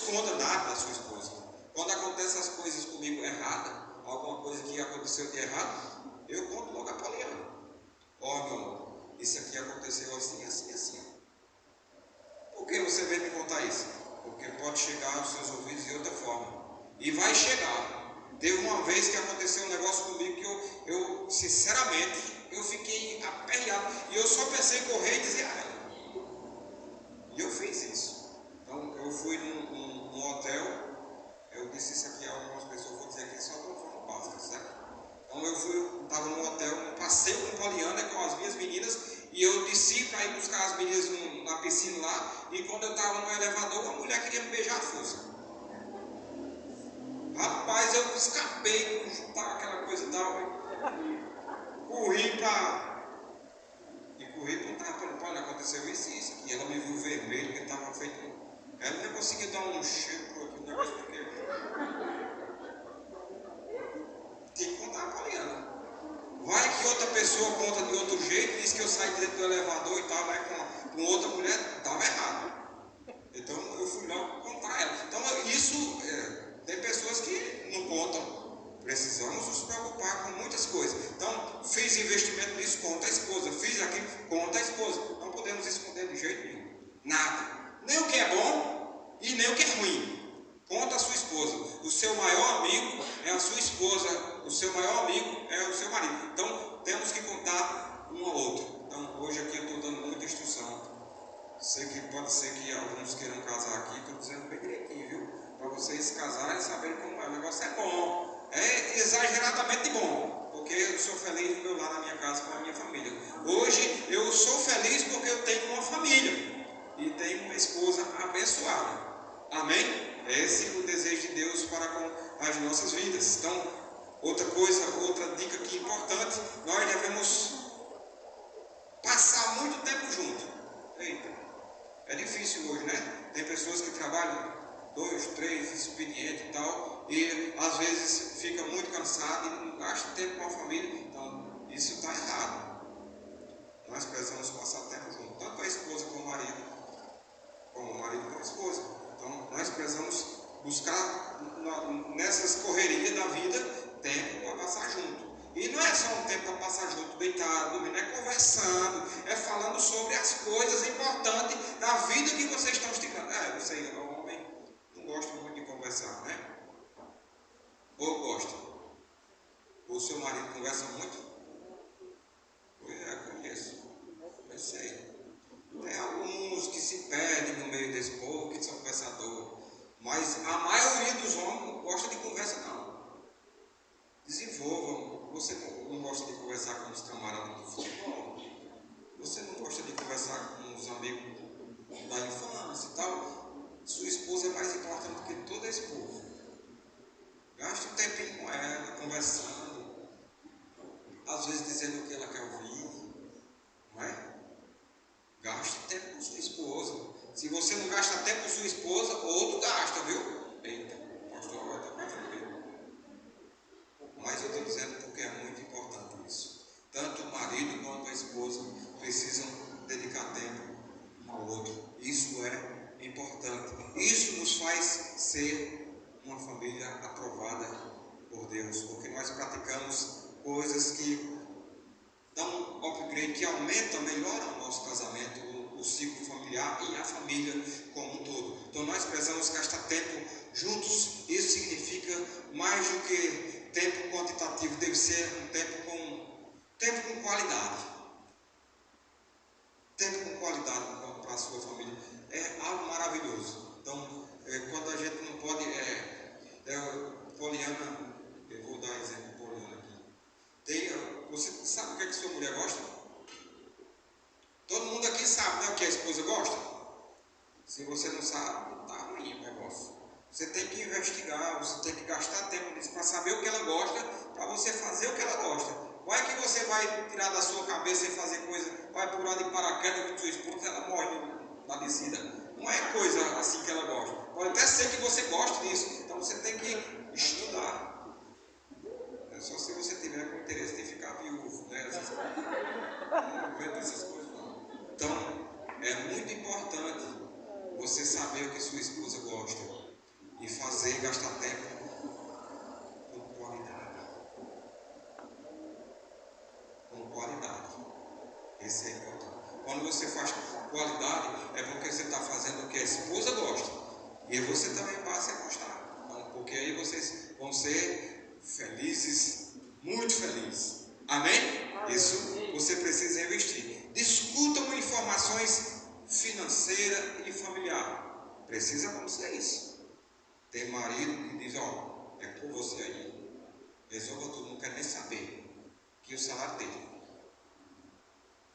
esconda nada da sua esposa. Quando acontecem as coisas comigo erradas, alguma coisa que aconteceu de errado, eu conto logo a Poliana. Ó, meu amor, isso aqui aconteceu assim, assim, assim. Por que você veio me contar isso? Porque pode chegar aos seus ouvidos de outra forma. E vai chegar. Teve uma vez que aconteceu um negócio comigo que eu sinceramente, eu fiquei aperreado. E eu só pensei em correr e dizer a ela. E eu fiz isso. Então, eu fui num hotel. Eu disse isso aqui a algumas pessoas, vou dizer aqui só de uma forma básica, certo? Então, eu estava num hotel, um passeio com Poliana, com as minhas meninas. E eu desci para ir buscar as meninas na piscina lá. E quando eu estava no elevador, uma mulher queria me beijar à força. Rapaz, eu escapei, juntar aquela coisa e tal. Corri para um tapa no pano, aconteceu isso e isso aqui. Ela me viu vermelho, que estava feito. Ela não conseguiu dar um cheiro para aquele negócio, porque tem que contar a Poliana. Vai que outra pessoa conta de outro jeito, diz que eu saí dentro do elevador e tal, né, com outra mulher, estava errado. Então eu fui logo contar ela. Então isso, tem pessoas que não contam. Precisamos nos preocupar com muitas coisas. Então, fiz investimento nisso, conta a esposa. Fiz aquilo, conta a esposa. Não podemos esconder de jeito nenhum. Nada. Nem o que é bom e nem o que é ruim. Conta a sua esposa. O seu maior amigo é a sua esposa. O seu maior amigo é o seu marido. Então, temos que contar um ao outro. Então, hoje aqui eu estou dando muita instrução. Sei que pode ser que alguns queiram casar aqui. Estou dizendo bem direitinho, viu? Para vocês casarem e saberem como é. O negócio é bom. É exageradamente bom. Porque eu sou feliz do meu lado, na minha casa, com a minha família. Hoje eu sou feliz porque eu tenho uma família. E tenho uma esposa abençoada. Amém? Esse é o desejo de Deus para com as nossas vidas. Então, outra coisa, outra dica aqui importante, nós devemos passar muito tempo junto. Eita, é difícil hoje, né? Tem pessoas que trabalham 2, 3 expedientes e tal, e às vezes fica muito cansado e não gasta tempo com a família. Então, isso está errado. Nós precisamos passar tempo junto, tanto a esposa como o marido com a esposa. Então, nós precisamos buscar nessas correrias da vida tempo para passar junto. E não é só um tempo para passar junto, deitado, dormindo, é conversando, é falando sobre as coisas importantes da vida que vocês estão esticando. Você, homem, não gosta muito de conversar, né? Ou gosta? Ou seu marido conversa muito? Pois é, conheço. Eu sei. Tem alguns que se perdem no meio desse povo, que são conversadores. Mas a maioria dos homens não gosta de conversa, não. Desenvolvam. Você não gosta de conversar com os camaradas do futebol? Você não gosta de conversar com os amigos da infância e tal? Sua esposa é mais importante do que todo esse povo. Gaste um tempinho com ela, conversando. Às vezes dizendo o que ela quer ouvir. Não é? Gaste tempo com sua esposa. Se você não gasta tempo com sua esposa, outro gasta, viu? Eita, o pastor vai estar mais tranquilo. Mas eu estou dizendo porque é muito importante isso. Tanto o marido quanto a esposa precisam dedicar tempo um ao outro. Isso é importante. Isso nos faz ser uma família aprovada por Deus, porque nós praticamos coisas que dão upgrade, que aumentam, melhoram o nosso casamento, o ciclo familiar e a família como um todo. Então nós precisamos gastar tempo juntos. Isso significa mais do que tempo quantitativo, deve ser um tempo com qualidade. Tempo com qualidade para a sua família é algo maravilhoso. Então, quando a gente não pode, Poliana, eu vou dar exemplo de Poliana aqui. Você sabe o que é que sua mulher gosta? Todo mundo aqui sabe, né, o que a esposa gosta? Se você não sabe, está ruim o negócio. Você tem que investigar, você tem que gastar tempo nisso para saber o que ela gosta, para você fazer o que ela gosta. Vai que você vai tirar da sua cabeça e fazer coisa, vai pular de paraquedas com sua esposa, ela morre na descida. Não é coisa assim que ela gosta. Pode até ser que você goste disso, então você tem que estudar. É só se você tiver com interesse de ficar viúvo, né? Não inventa essas coisas não. Então, é muito importante você saber o que sua esposa gosta. e fazer, gastar tempo com qualidade. Com qualidade. Esse é importante. Quando você faz com qualidade, é porque você está fazendo o que a esposa gosta. E você também passa a gostar. Então, porque aí vocês vão ser felizes, muito felizes. Amém? Isso você precisa investir. Discutam informações financeiras e familiar. Precisa acontecer isso. Tem marido que diz, ó, é por você aí. Resolva tudo, não quer nem saber. Que o salário dele.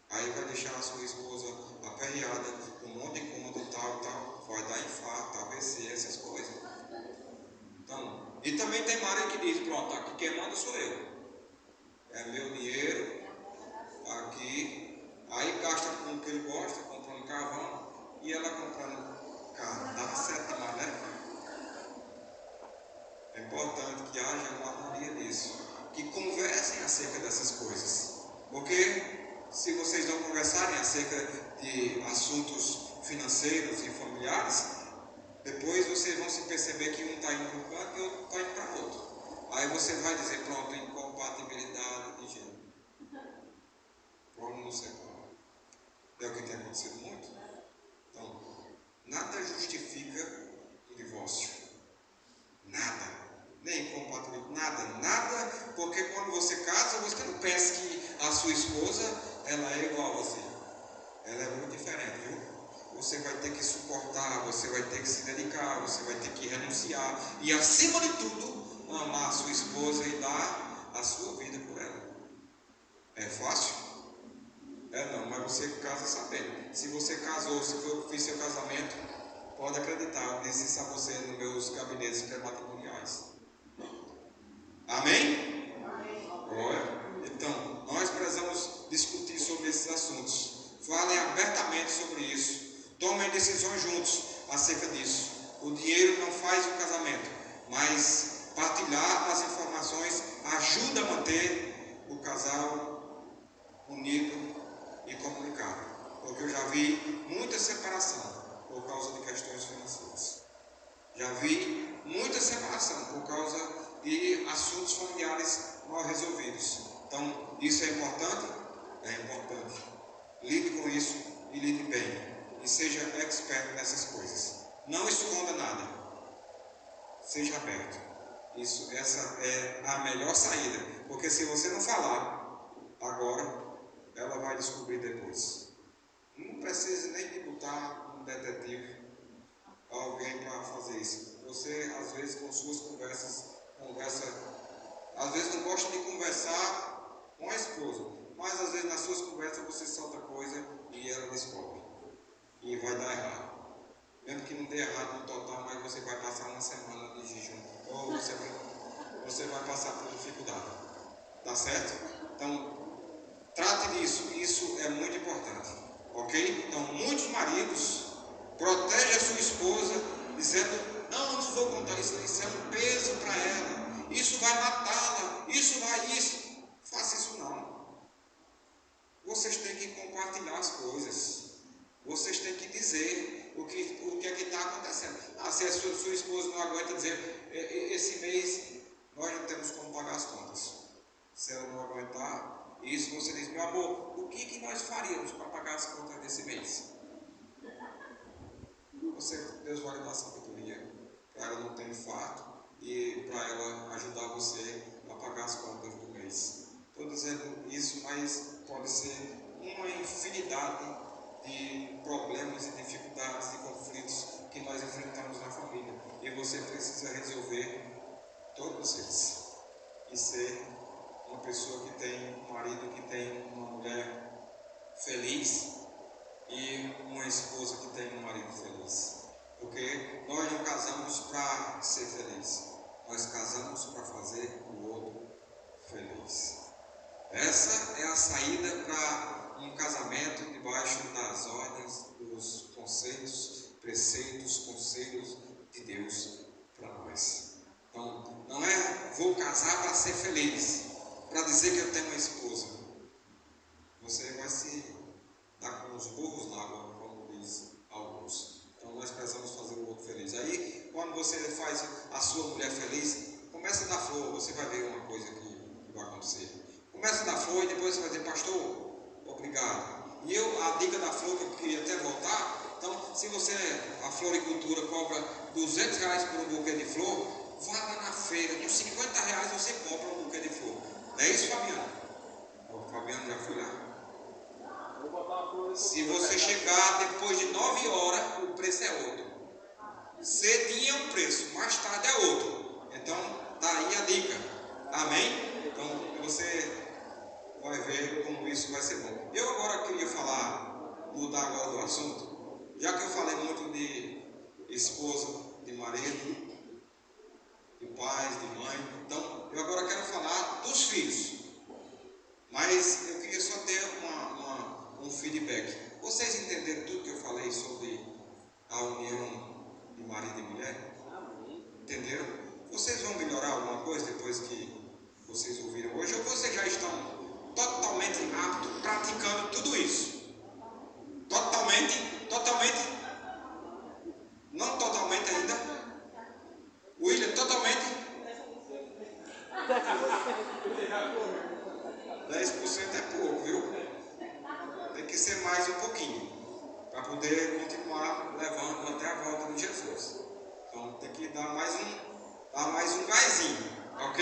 Aí vai deixar a sua esposa aperreada com um monte de conta e tal. Vai dar infarto, AVC, essas coisas. Então, e também tem marido que diz, pronto, aqui quem manda sou eu. É meu dinheiro, aqui. Aí gasta com o que ele gosta, comprando carvão, e ela comprando carro. Dá certo demais, né? É importante que haja uma harmonia nisso. Que conversem acerca dessas coisas. Porque se vocês não conversarem acerca de assuntos financeiros e familiares, depois vocês vão se perceber que um está indo para um canto e o outro está indo para outro. Aí você vai dizer, pronto, incompatibilidade de gênero. Vamos nos separar. É o que tem acontecido muito. Então, nada justifica o divórcio. Nada. Nem incompatibilidade, nada, porque quando você casa, você não pensa que a sua esposa, ela é igual a você. Ela é muito diferente, viu? Você vai ter que suportar, você vai ter que se dedicar, você vai ter que renunciar e, acima de tudo, amar a sua esposa e dar a sua vida por ela. É fácil? É não, mas você casa sabendo. Se você casou, se eu fiz seu casamento, pode acreditar, eu disse isso a você nos meus gabinetes pré-matrimoniais. Amém? Olha, então, nós precisamos discutir sobre esses assuntos. Falem abertamente sobre isso. Tomem decisões juntos acerca disso. O dinheiro não faz o casamento, mas partilhar as informações ajuda a manter o casal unido e comunicado. Porque eu já vi muita separação por causa de questões financeiras. Já vi muita separação por causa de assuntos familiares mal resolvidos. Então, isso é importante? É importante. Lide com isso e lide bem. E seja expert nessas coisas. Não esconda nada. Seja aberto. Essa é a melhor saída. Porque se você não falar agora, ela vai descobrir depois. Não precisa nem de botar um detetive, alguém para fazer isso. Você, às vezes, com suas conversa, às vezes não gosta de conversar com a esposa, mas às vezes nas suas conversas você solta coisa e ela descobre. E vai dar errado. Mesmo que não dê errado no total, mas você vai passar uma semana de jejum. Ou você vai passar por dificuldade. Tá certo? Então, trate disso. Isso é muito importante. Ok? Então, muitos maridos protegem a sua esposa dizendo, não vou contar isso é um peso para ela, isso vai matá-la, isso. Faça isso não. Vocês têm que compartilhar as coisas. Vocês têm que dizer o que é que está acontecendo. Se a sua esposa não aguenta dizer, esse mês nós não temos como pagar as contas. Se ela não aguentar isso, você diz, meu amor, o que nós faríamos para pagar as contas desse mês? Deus vai lhe dar sabedoria para ela não ter infarto e para ela ajudar você a pagar as contas do mês. Estou dizendo isso, mas pode ser uma infinidade de problemas e dificuldades e conflitos que nós enfrentamos na família. E você precisa resolver todos eles. E ser uma pessoa que tem um marido, que tem uma mulher feliz e uma esposa que tem um marido feliz. Porque nós não casamos para ser feliz, nós casamos para fazer o outro feliz. Essa é a saída para um casamento debaixo das ordens, dos conceitos, preceitos, conselhos de Deus para nós. Então, não é vou casar para ser feliz, para dizer que eu tenho uma esposa. Você vai se dar com os burros na água, como diz alguns. Então, nós precisamos fazer o outro feliz. Aí, quando você faz a sua mulher feliz, começa a dar flor, você vai ver uma coisa que vai acontecer. Começa a dar flor e depois você vai dizer, pastor, obrigado. E a dica da flor que eu queria até voltar, então, se você, a floricultura cobra R$200 por um buquê de flor, vá lá na feira, com R$50 você compra um buquê de flor. Não é isso, Fabiano? O Fabiano já foi lá. Se você chegar depois de 9 horas, o preço é outro. Cedinho é um preço, mais tarde é outro. Então, tá aí a dica. Amém? Então, você vai ver como isso vai ser bom. Eu agora queria mudar agora do assunto, já que eu falei muito de esposa, de marido, de pais, de mãe. Então, eu agora quero falar dos filhos. Mas eu queria só ter um feedback. Vocês entenderam tudo que eu falei sobre a união de marido e mulher? Entenderam? Vocês vão melhorar alguma coisa depois que vocês ouviram hoje? Ou vocês já estão totalmente aptos, praticando tudo isso? Totalmente, não totalmente ainda? William, totalmente? 10% é pouco, viu? Tem que ser mais um pouquinho, para poder continuar levando até a volta de Jesus. Então tem que dar mais um gásinho, ok?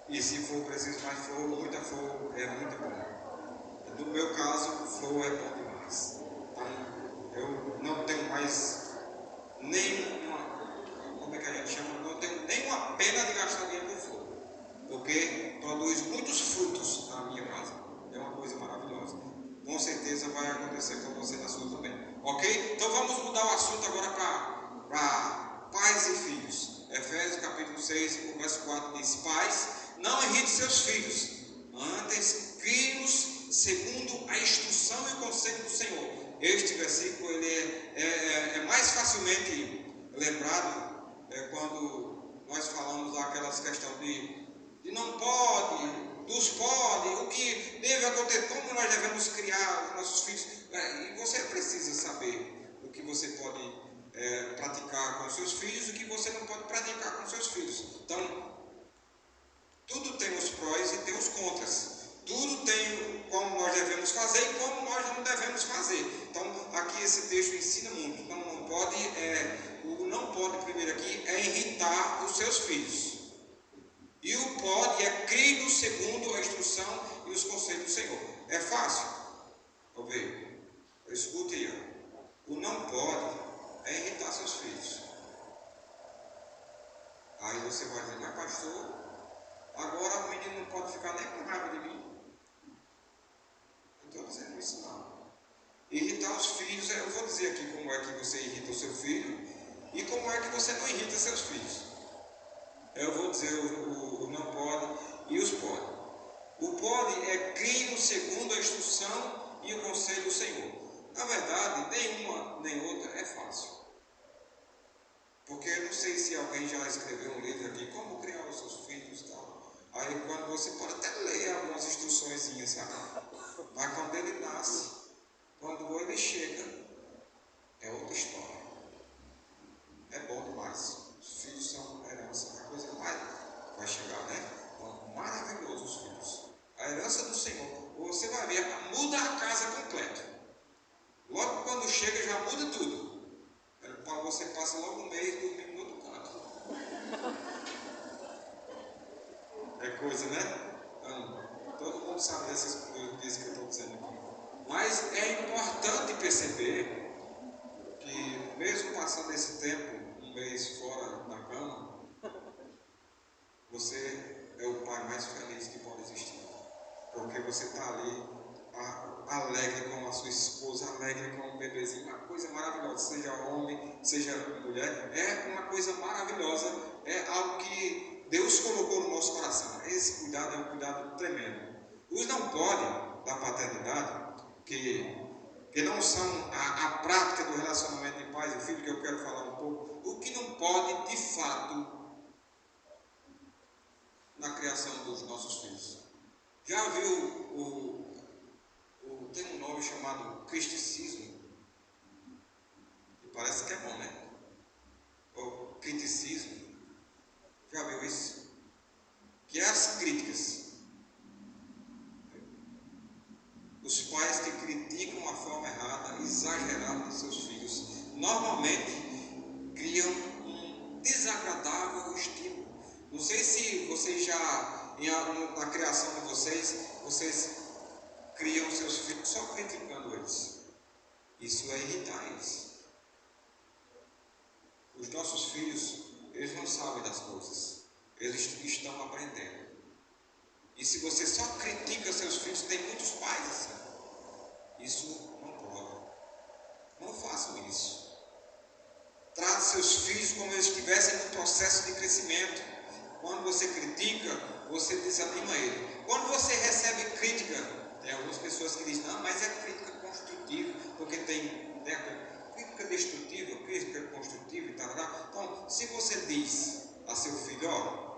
E se for preciso mais flor, muita flor é muito bom. No meu caso, flor é bom demais. Então eu não tenho mais nenhuma, como é que a gente chama? Não tenho nenhuma pena de gastar dinheiro com flor, porque produz muitos frutos na minha casa. É uma coisa maravilhosa. Com certeza vai acontecer com você na sua também. Ok? Então vamos mudar o assunto agora para pais e filhos. Efésios capítulo 6, verso 4 diz: Pais, não irrite seus filhos, antes crie-os segundo a instrução e o conselho do Senhor. Este versículo ele é mais facilmente lembrado quando nós falamos daquelas questões de não pode, dos pode, o que deve acontecer, como nós devemos criar os nossos filhos. E você precisa saber o que você pode praticar com seus filhos e o que você não pode praticar com seus filhos. Então, tudo tem os prós e tem os contras. Tudo tem como nós devemos fazer e como nós não devemos fazer. Então, aqui esse texto ensina muito. Então, o não pode primeiro aqui é irritar os seus filhos. E o pode é crer segundo a instrução e os conselhos do Senhor. É fácil? Vou ver. Escute aí. O não pode é irritar seus filhos. Aí você vai dizer, mas pastor, agora o menino não pode ficar nem com raiva de mim. Não estou dizendo isso não. Irritar os filhos, eu vou dizer aqui como é que você irrita o seu filho e como é que você não irrita seus filhos. Eu vou dizer o não pode e os pode. O pode é crime segundo a instrução e o conselho do Senhor. Na verdade, nenhuma nem outra é fácil. Porque eu não sei se alguém já escreveu um livro aqui, como criar os seus filhos e tal. Aí quando você pode até ler algumas instruçõezinhas, sabe? Mas quando ele nasce, quando ele chega, é outra história. É bom demais. Os filhos são herança, a coisa mais vai chegar, né? Maravilhoso os filhos. A herança do Senhor. Você vai ver, muda a casa completa. Logo quando chega, já muda tudo. Você passa logo um mês dormindo no outro canto. É coisa, né? Então, todo mundo sabe dessas coisas que eu estou dizendo aqui. Mas é importante perceber que, mesmo passando esse tempo, um mês fora da cama, você é o pai mais feliz que pode existir. Porque você está ali alegre com a sua esposa, alegre com o bebezinho, uma coisa maravilhosa, seja homem, seja mulher, é uma coisa maravilhosa, é algo que Deus colocou no nosso coração. Esse cuidado é um cuidado tremendo. Os não podem da paternidade, que não são a prática do relacionamento de pais e filhos, que eu quero falar um pouco, o que não pode de fato na criação dos nossos filhos. Já viu tem um nome chamado cristicismo? Parece que é bom, né? O criticismo. Já viu isso? Que é as críticas. Os pais que criticam a forma errada, exagerada dos seus filhos, normalmente criam um desagradável estímulo. Não sei se vocês já, na criação de vocês criam seus filhos só criticando eles. Isso é irritar eles. Os nossos filhos, eles não sabem das coisas. Eles estão aprendendo. E se você só critica seus filhos, tem muitos pais assim. Isso não pode. Não façam isso. Trate seus filhos como eles estivessem no processo de crescimento. Quando você critica, você desanima ele. Quando você recebe crítica, tem algumas pessoas que dizem, não, mas é crítica construtiva, porque tem crítica destrutiva, crítica construtiva e tal. Então, se você diz a seu filho, ó,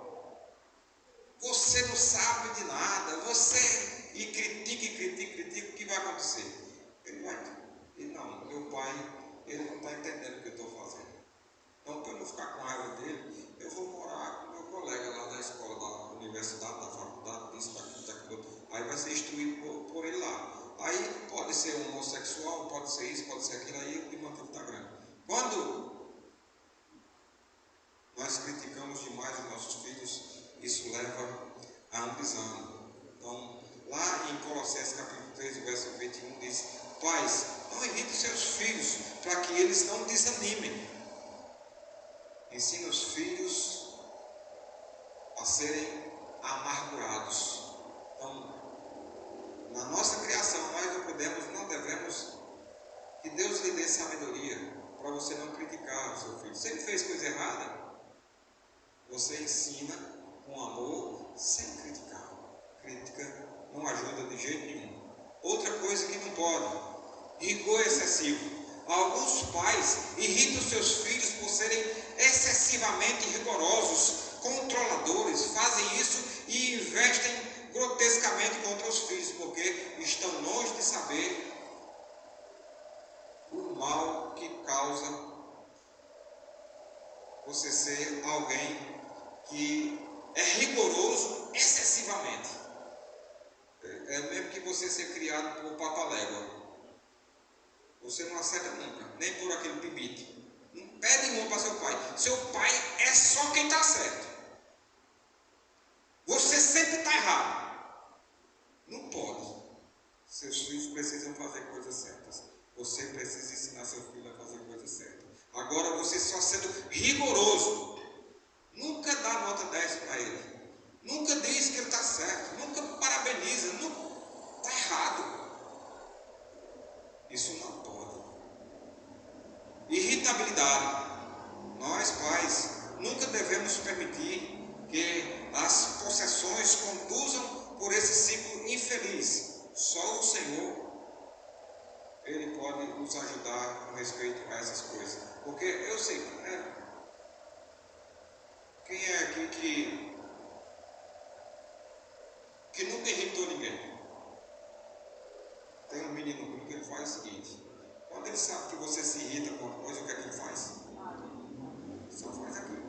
você não sabe de nada, você e critica, o que vai acontecer? Ele vai, não, meu pai, ele não está entendendo o que eu estou fazendo. Então, para eu não ficar com raiva dele, eu vou morar com meu colega lá da escola, da universidade, da faculdade, disso, daquilo. Aí vai ser instruído por ele lá. Aí pode ser um homossexual, pode ser isso, pode ser aquilo, aí o desmantivo está grande. Quando nós criticamos demais os nossos filhos, isso leva a um desânimo. Então, lá em Colossenses capítulo 3, verso 21, diz, pais, não irritem seus filhos, para que eles não desanimem. Ensina os filhos a serem amargurados. Então, na nossa criação, nós não devemos, que Deus lhe dê sabedoria, para você não criticar o seu filho. Se ele fez coisa errada, você ensina com amor, sem criticar. Crítica não ajuda de jeito nenhum. Outra coisa que não pode, rigor excessivo. Alguns pais irritam seus filhos por serem excessivamente rigorosos, controladores, fazem isso e investem grotescamente contra os filhos, porque estão longe de saber o mal que causa você ser alguém que é rigoroso excessivamente. É mesmo que você ser criado por papalégua. Você não acerta nunca, nem por aquele pibite. Não pede nenhum para seu pai. Seu pai é só quem está certo. Você sempre está errado. Não pode. Seus filhos precisam fazer coisas certas. Você precisa ensinar seu filho a fazer coisas certas. Agora você só sendo rigoroso. Nunca dá nota 10 para ele. Nunca diz que ele está certo. Nunca parabeniza. Está errado. Isso não pode. Irritabilidade. Nós, pais, nunca devemos permitir que as possessões conduzam por esse ciclo infeliz. Só o Senhor, Ele pode nos ajudar com respeito a essas coisas. Porque eu sei, quem é aqui que nunca irritou ninguém? Tem um menino comigo que ele faz o seguinte: quando ele sabe que você se irrita com uma coisa, o que é que ele faz? Só faz aquilo.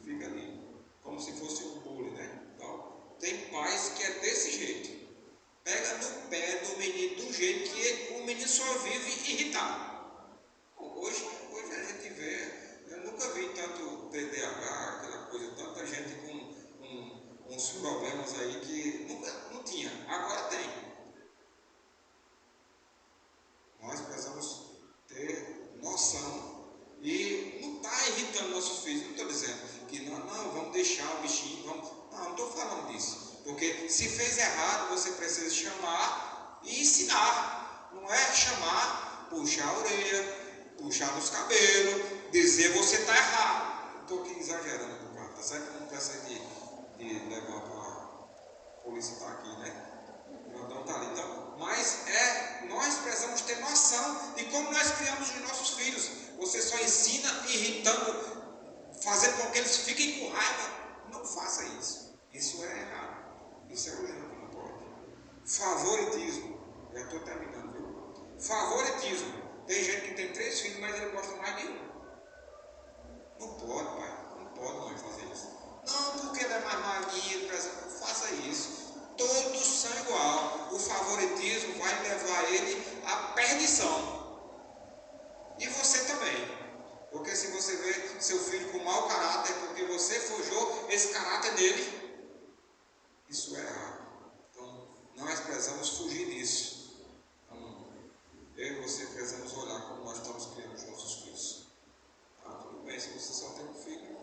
Fica ali. Como se fosse um bullying, né? Então, tem pais que é desse jeito. Pega no pé do menino de um jeito que o menino só vive irritado. Hoje a gente vê, eu nunca vi tanto TDAH, aquela coisa, tanta gente com uns problemas aí que nunca não tinha, agora tem. Nós precisamos ter noção e não está irritando nossos filhos. Não estou dizendo que não, vamos deixar o bichinho, não estou falando disso. Porque se fez errado, você precisa chamar e ensinar. Não é chamar, puxar a orelha, puxar nos cabelos, dizer você está errado. Estou aqui exagerando um bocado, tá certo? Não precisa de levar para a polícia estar aqui, né? Não está ali. Então, mas nós precisamos ter noção de como nós criamos os nossos filhos. Você só ensina irritando, fazendo com que eles fiquem com raiva. Não faça isso. Isso é errado. Isso é urgente, não pode. Favoritismo. Já estou terminando, viu? Favoritismo. Tem gente que tem 3 filhos, mas ele gosta mais de um. Não pode, pai. Não pode, mãe, fazer isso. Não, porque ele é mais magrinho, não faça isso. Todos são igual. O favoritismo vai levar ele à perdição. E você também. Porque se você vê seu filho com mau caráter, porque você forjou esse caráter nele, isso é errado. Então, nós precisamos fugir disso. Então, eu e você precisamos olhar como nós estamos criando os nossos filhos. Tudo bem, se você só tem um filho,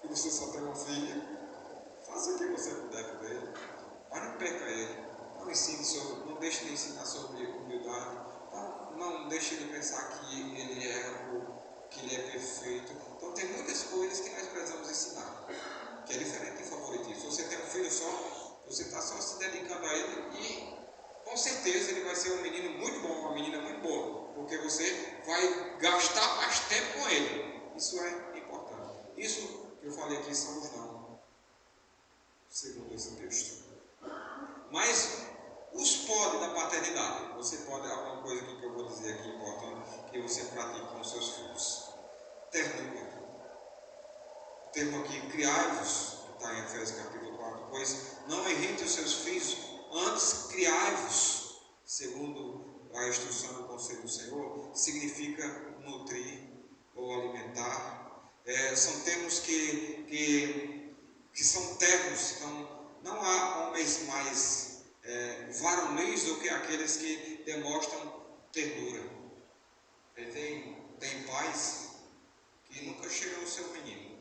se você só tem uma filha, faça o que você puder por ele, mas não perca ele. Não ensine sobre, não deixe de ensinar sobre humildade. Não deixe de pensar que ele que ele é perfeito. Então tem muitas coisas que nós precisamos ensinar, que é diferente de favoritismo. Se você tem um filho só, você está só se dedicando a ele e com certeza ele vai ser um menino muito bom, uma menina muito boa, porque você vai gastar mais tempo com ele. Isso é importante. Isso que eu falei aqui são os não, segundo esse texto. Mas os pode da paternidade. Você pode, alguma coisa que eu vou dizer aqui importante, que você pratique com os seus filhos. Ternura. O termo aqui, criai-vos, está em Efésios capítulo 4, pois não irrite os seus filhos, antes criai-vos, segundo a instrução do conselho do Senhor, significa nutrir ou alimentar. São termos que são termos, então não há homens mais varonis do que aqueles que demonstram ternura. Tem pais que nunca chegam no seu menino.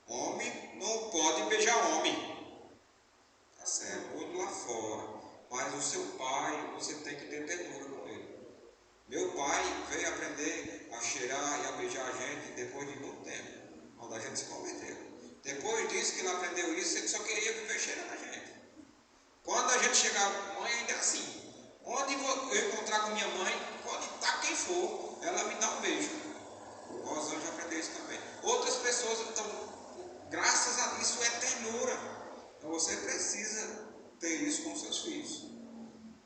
Homem não pode beijar homem, tá certo? Outro lá fora, mas o seu pai, você tem que ter ternura com ele. Meu pai veio aprender a cheirar e a beijar a gente depois de muito tempo, quando a gente se converteu. Depois disso que ele aprendeu isso, ele só queria viver cheirando a gente. Quando a gente chegar, mãe ainda é assim. Onde eu encontrar com minha mãe, pode estar quem for, ela me dá um beijo. O Rosângela aprendeu isso também. Outras pessoas, então, graças a isso é ternura. Então você precisa ter isso com seus filhos.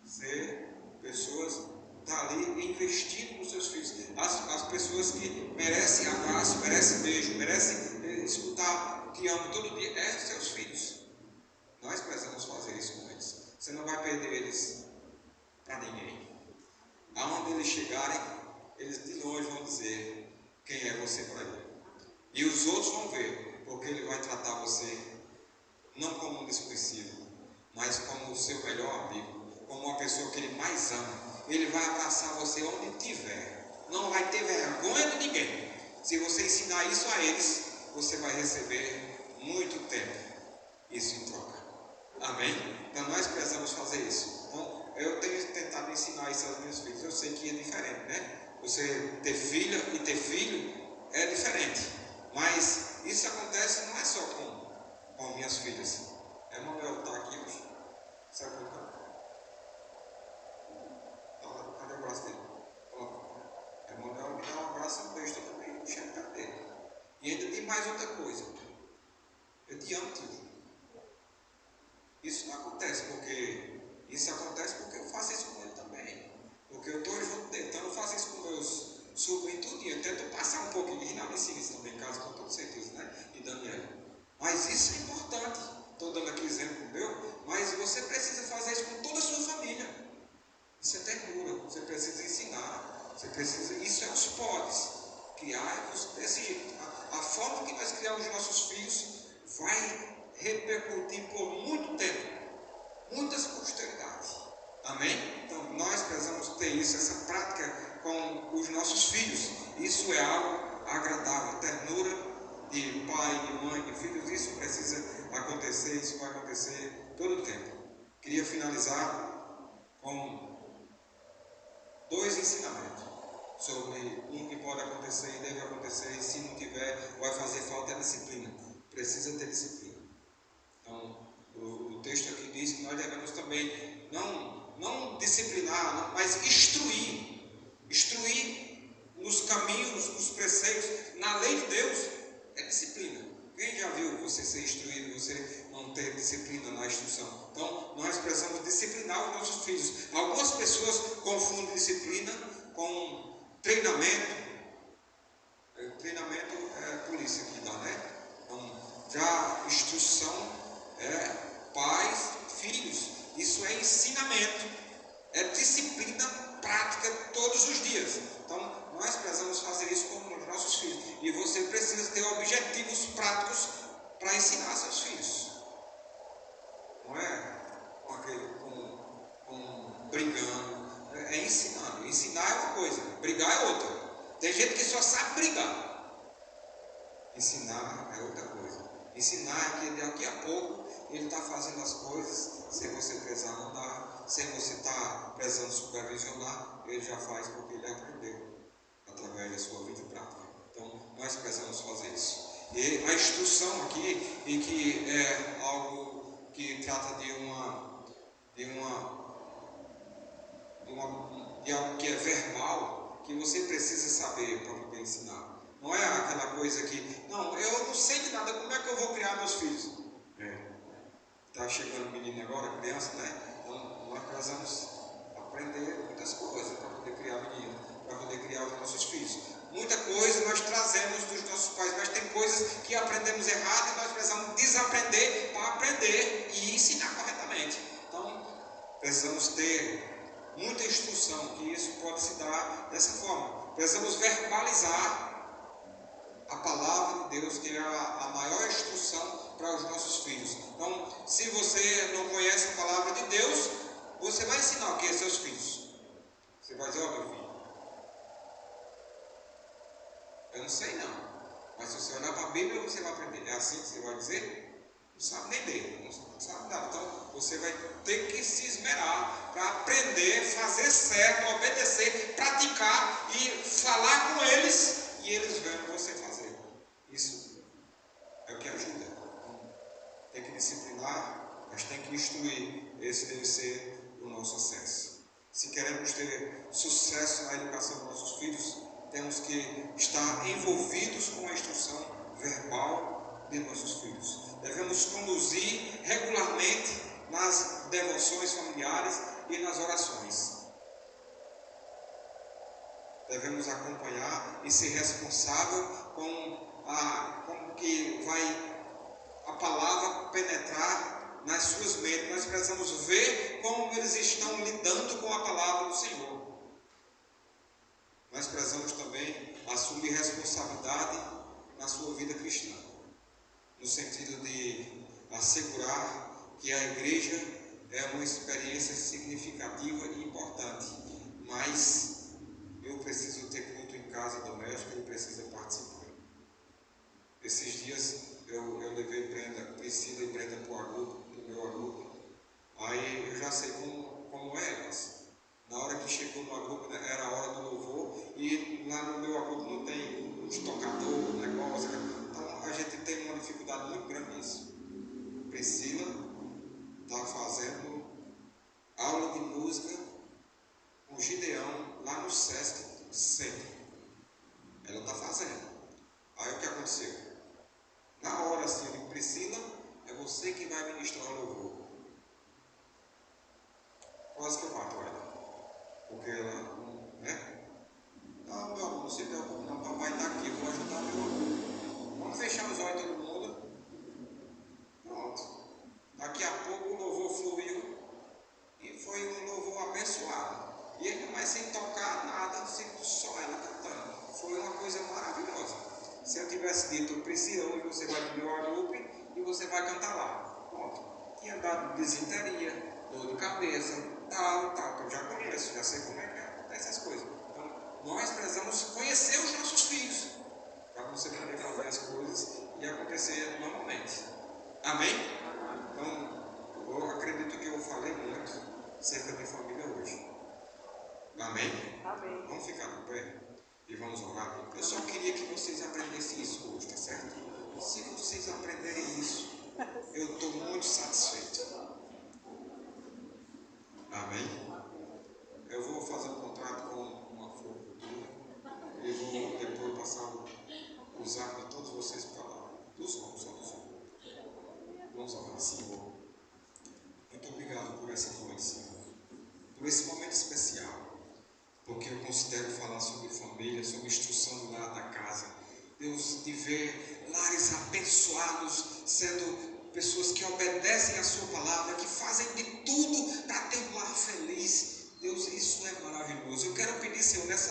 Ser pessoas está ali investindo nos seus filhos. As pessoas que merecem abraço, merecem beijo, merecem escutar te amo todo dia, seus filhos. Nós precisamos fazer isso com eles. Você não vai perder eles para ninguém. Aonde eles chegarem, eles de longe vão dizer quem é você para ele. E os outros vão ver, porque ele vai tratar você não como um desconhecido, mas como o seu melhor amigo, como uma pessoa que ele mais ama. Ele vai abraçar você onde estiver. Não vai ter vergonha de ninguém. Se você ensinar isso a eles, você vai receber muito tempo isso em troca. Amém? Então nós precisamos fazer isso. Então, eu tenho tentado ensinar isso aos meus filhos. Eu sei que é diferente, né? Você ter filha e ter filho é diferente. Mas isso acontece não é só com minhas filhas. Emanuel está aqui hoje. Sabe por quê? Cadê o abraço dele? Emanuel me dá um abraço e um beijo também, chega perto dele. E ainda tem mais outra coisa. Eu te amo, tio. Isso não acontece porque eu faço isso com ele também. Porque eu estou junto dele, então eu faço isso com meus sobrinhos tudinho. Eu tento passar um pouquinho. Rinaldo ensina isso também em casa, com toda certeza, né? E Daniel. Mas isso é importante. Estou dando aqui exemplo meu, mas você precisa fazer isso com toda a sua família. Isso é ternura. Você precisa ensinar. Isso é os podes. Criar-vos desse jeito. A forma que nós criamos os nossos filhos vai repercutir por muito tempo, muitas posteridades. Amém? Então nós precisamos ter isso, essa prática com os nossos filhos. Isso é algo agradável. Ternura de pai, de mãe, de filhos, isso precisa acontecer, isso vai acontecer todo o tempo. Queria finalizar com 2 ensinamentos sobre um que pode acontecer e deve acontecer, e se não tiver, vai fazer falta a disciplina. Precisa ter disciplina. Então, o texto aqui diz que nós devemos também não disciplinar, mas instruir nos caminhos, nos preceitos, na lei de Deus, é disciplina. Quem já viu você ser instruído, você não ter disciplina na instrução? Então, nós precisamos disciplinar os nossos filhos. Algumas pessoas confundem disciplina com treinamento. Treinamento é polícia que dá, né? Então, já instrução pais, filhos. Isso é ensinamento, é disciplina prática todos os dias. Então, nós precisamos fazer isso com os nossos filhos. E você precisa ter objetivos práticos para ensinar seus filhos. Não é brigando, é ensinando. Ensinar é uma coisa, brigar é outra. Tem gente que só sabe brigar. Ensinar é outra coisa. Ensinar é que daqui a pouco ele está fazendo as coisas sem você precisar mandar, sem você estar precisando supervisionar, ele já faz porque ele aprendeu através da sua vida prática. Então, nós precisamos fazer isso. E a instrução aqui, e que é algo que trata de algo que é verbal, que você precisa saber para poder ensinar. Não é aquela coisa que, não, eu não sei de nada, como é que eu vou criar meus filhos? Está chegando menino agora, criança, né? Então, nós precisamos aprender muitas coisas para poder criar menino, para poder criar os nossos filhos. Muita coisa nós trazemos dos nossos pais, mas tem coisas que aprendemos errado e nós precisamos desaprender para aprender e ensinar corretamente. Então, precisamos ter muita instrução, que isso pode se dar dessa forma. Precisamos verbalizar a palavra de Deus, que é a maior instrução para os nossos filhos. Então, se você não conhece a palavra de Deus, você vai ensinar o que é seus filhos? Você vai dizer, meu filho, eu não sei não, mas se você olhar para a Bíblia, você vai aprender. É assim que você vai dizer? Não sabe nem ler, não sabe nada. Então, você vai ter que se esmerar para aprender, fazer certo, obedecer, praticar e falar com eles, e eles vendo você fazer. Isso é o que ajuda. Então, tem que disciplinar, mas tem que instruir. Esse deve ser o nosso acesso. Se queremos ter sucesso na educação dos nossos filhos, temos que estar envolvidos com a instrução verbal de nossos filhos. Devemos conduzir regularmente nas devoções familiares e nas orações. Devemos acompanhar e ser responsável com que vai a palavra penetrar nas suas mentes. Nós precisamos ver como eles estão lidando com a palavra do Senhor. Nós precisamos também assumir responsabilidade na sua vida cristã, no sentido de assegurar que a igreja é uma experiência significativa e importante, mas eu preciso ter culto em casa doméstica, eu preciso participar. Esses dias eu levei Priscila e Brenda para o Arupe, no meu Arupe. Aí eu já sei como é elas. Na hora que chegou no Arupe, era a hora do louvor, e lá no meu Arupe não tem os tocadores, negócio. Então a gente tem uma dificuldade muito grande nisso. Priscila está fazendo aula de música com o Gideão lá no Sesc Centro. Ela está fazendo. Aí o que aconteceu? Na hora assim, eu digo, Priscila, é você que vai ministrar o louvor. Quase que eu mato ela. Porque ela, né? Não, meu amor, não se preocupe, não, papai está aqui, eu vou ajudar meu amor. Vamos fechar os olhos todo mundo. Pronto. Daqui a pouco o louvor fluiu e foi um louvor abençoado. E ainda mais sem tocar nada, só ela cantando. Foi uma coisa maravilhosa. Se eu tivesse dito, Priscila, hoje você vai para o meu Arupe e você vai cantar lá. Pronto. Tinha dado desinteria, dor de cabeça, tal, que eu já conheço, já sei como é que acontece as coisas. Então, nós precisamos conhecer os nossos filhos, para você poder fazer as coisas e acontecer normalmente. Amém? Então, eu acredito que eu falei muito acerca de família hoje. Amém? Amém. Vamos ficar de pé e vamos orar. Eu só queria que vocês aprendessem isso hoje, tá certo? Se vocês aprenderem isso, eu estou muito satisfeito. Amém? Eu vou fazer um contrato com uma floricultura e vou depois passar o zap de todos vocês para lá. Dos homens, só dos homens. Vamos orar, Senhor. Muito obrigado por essa noite, Senhor. Por esse momento especial. porque eu considero falar sobre família, sobre instrução lá da casa. Deus, de ver lares abençoados, sendo pessoas que obedecem a sua palavra, que fazem de tudo para ter um lar feliz. Deus, isso é maravilhoso. Eu quero pedir, Senhor, nessa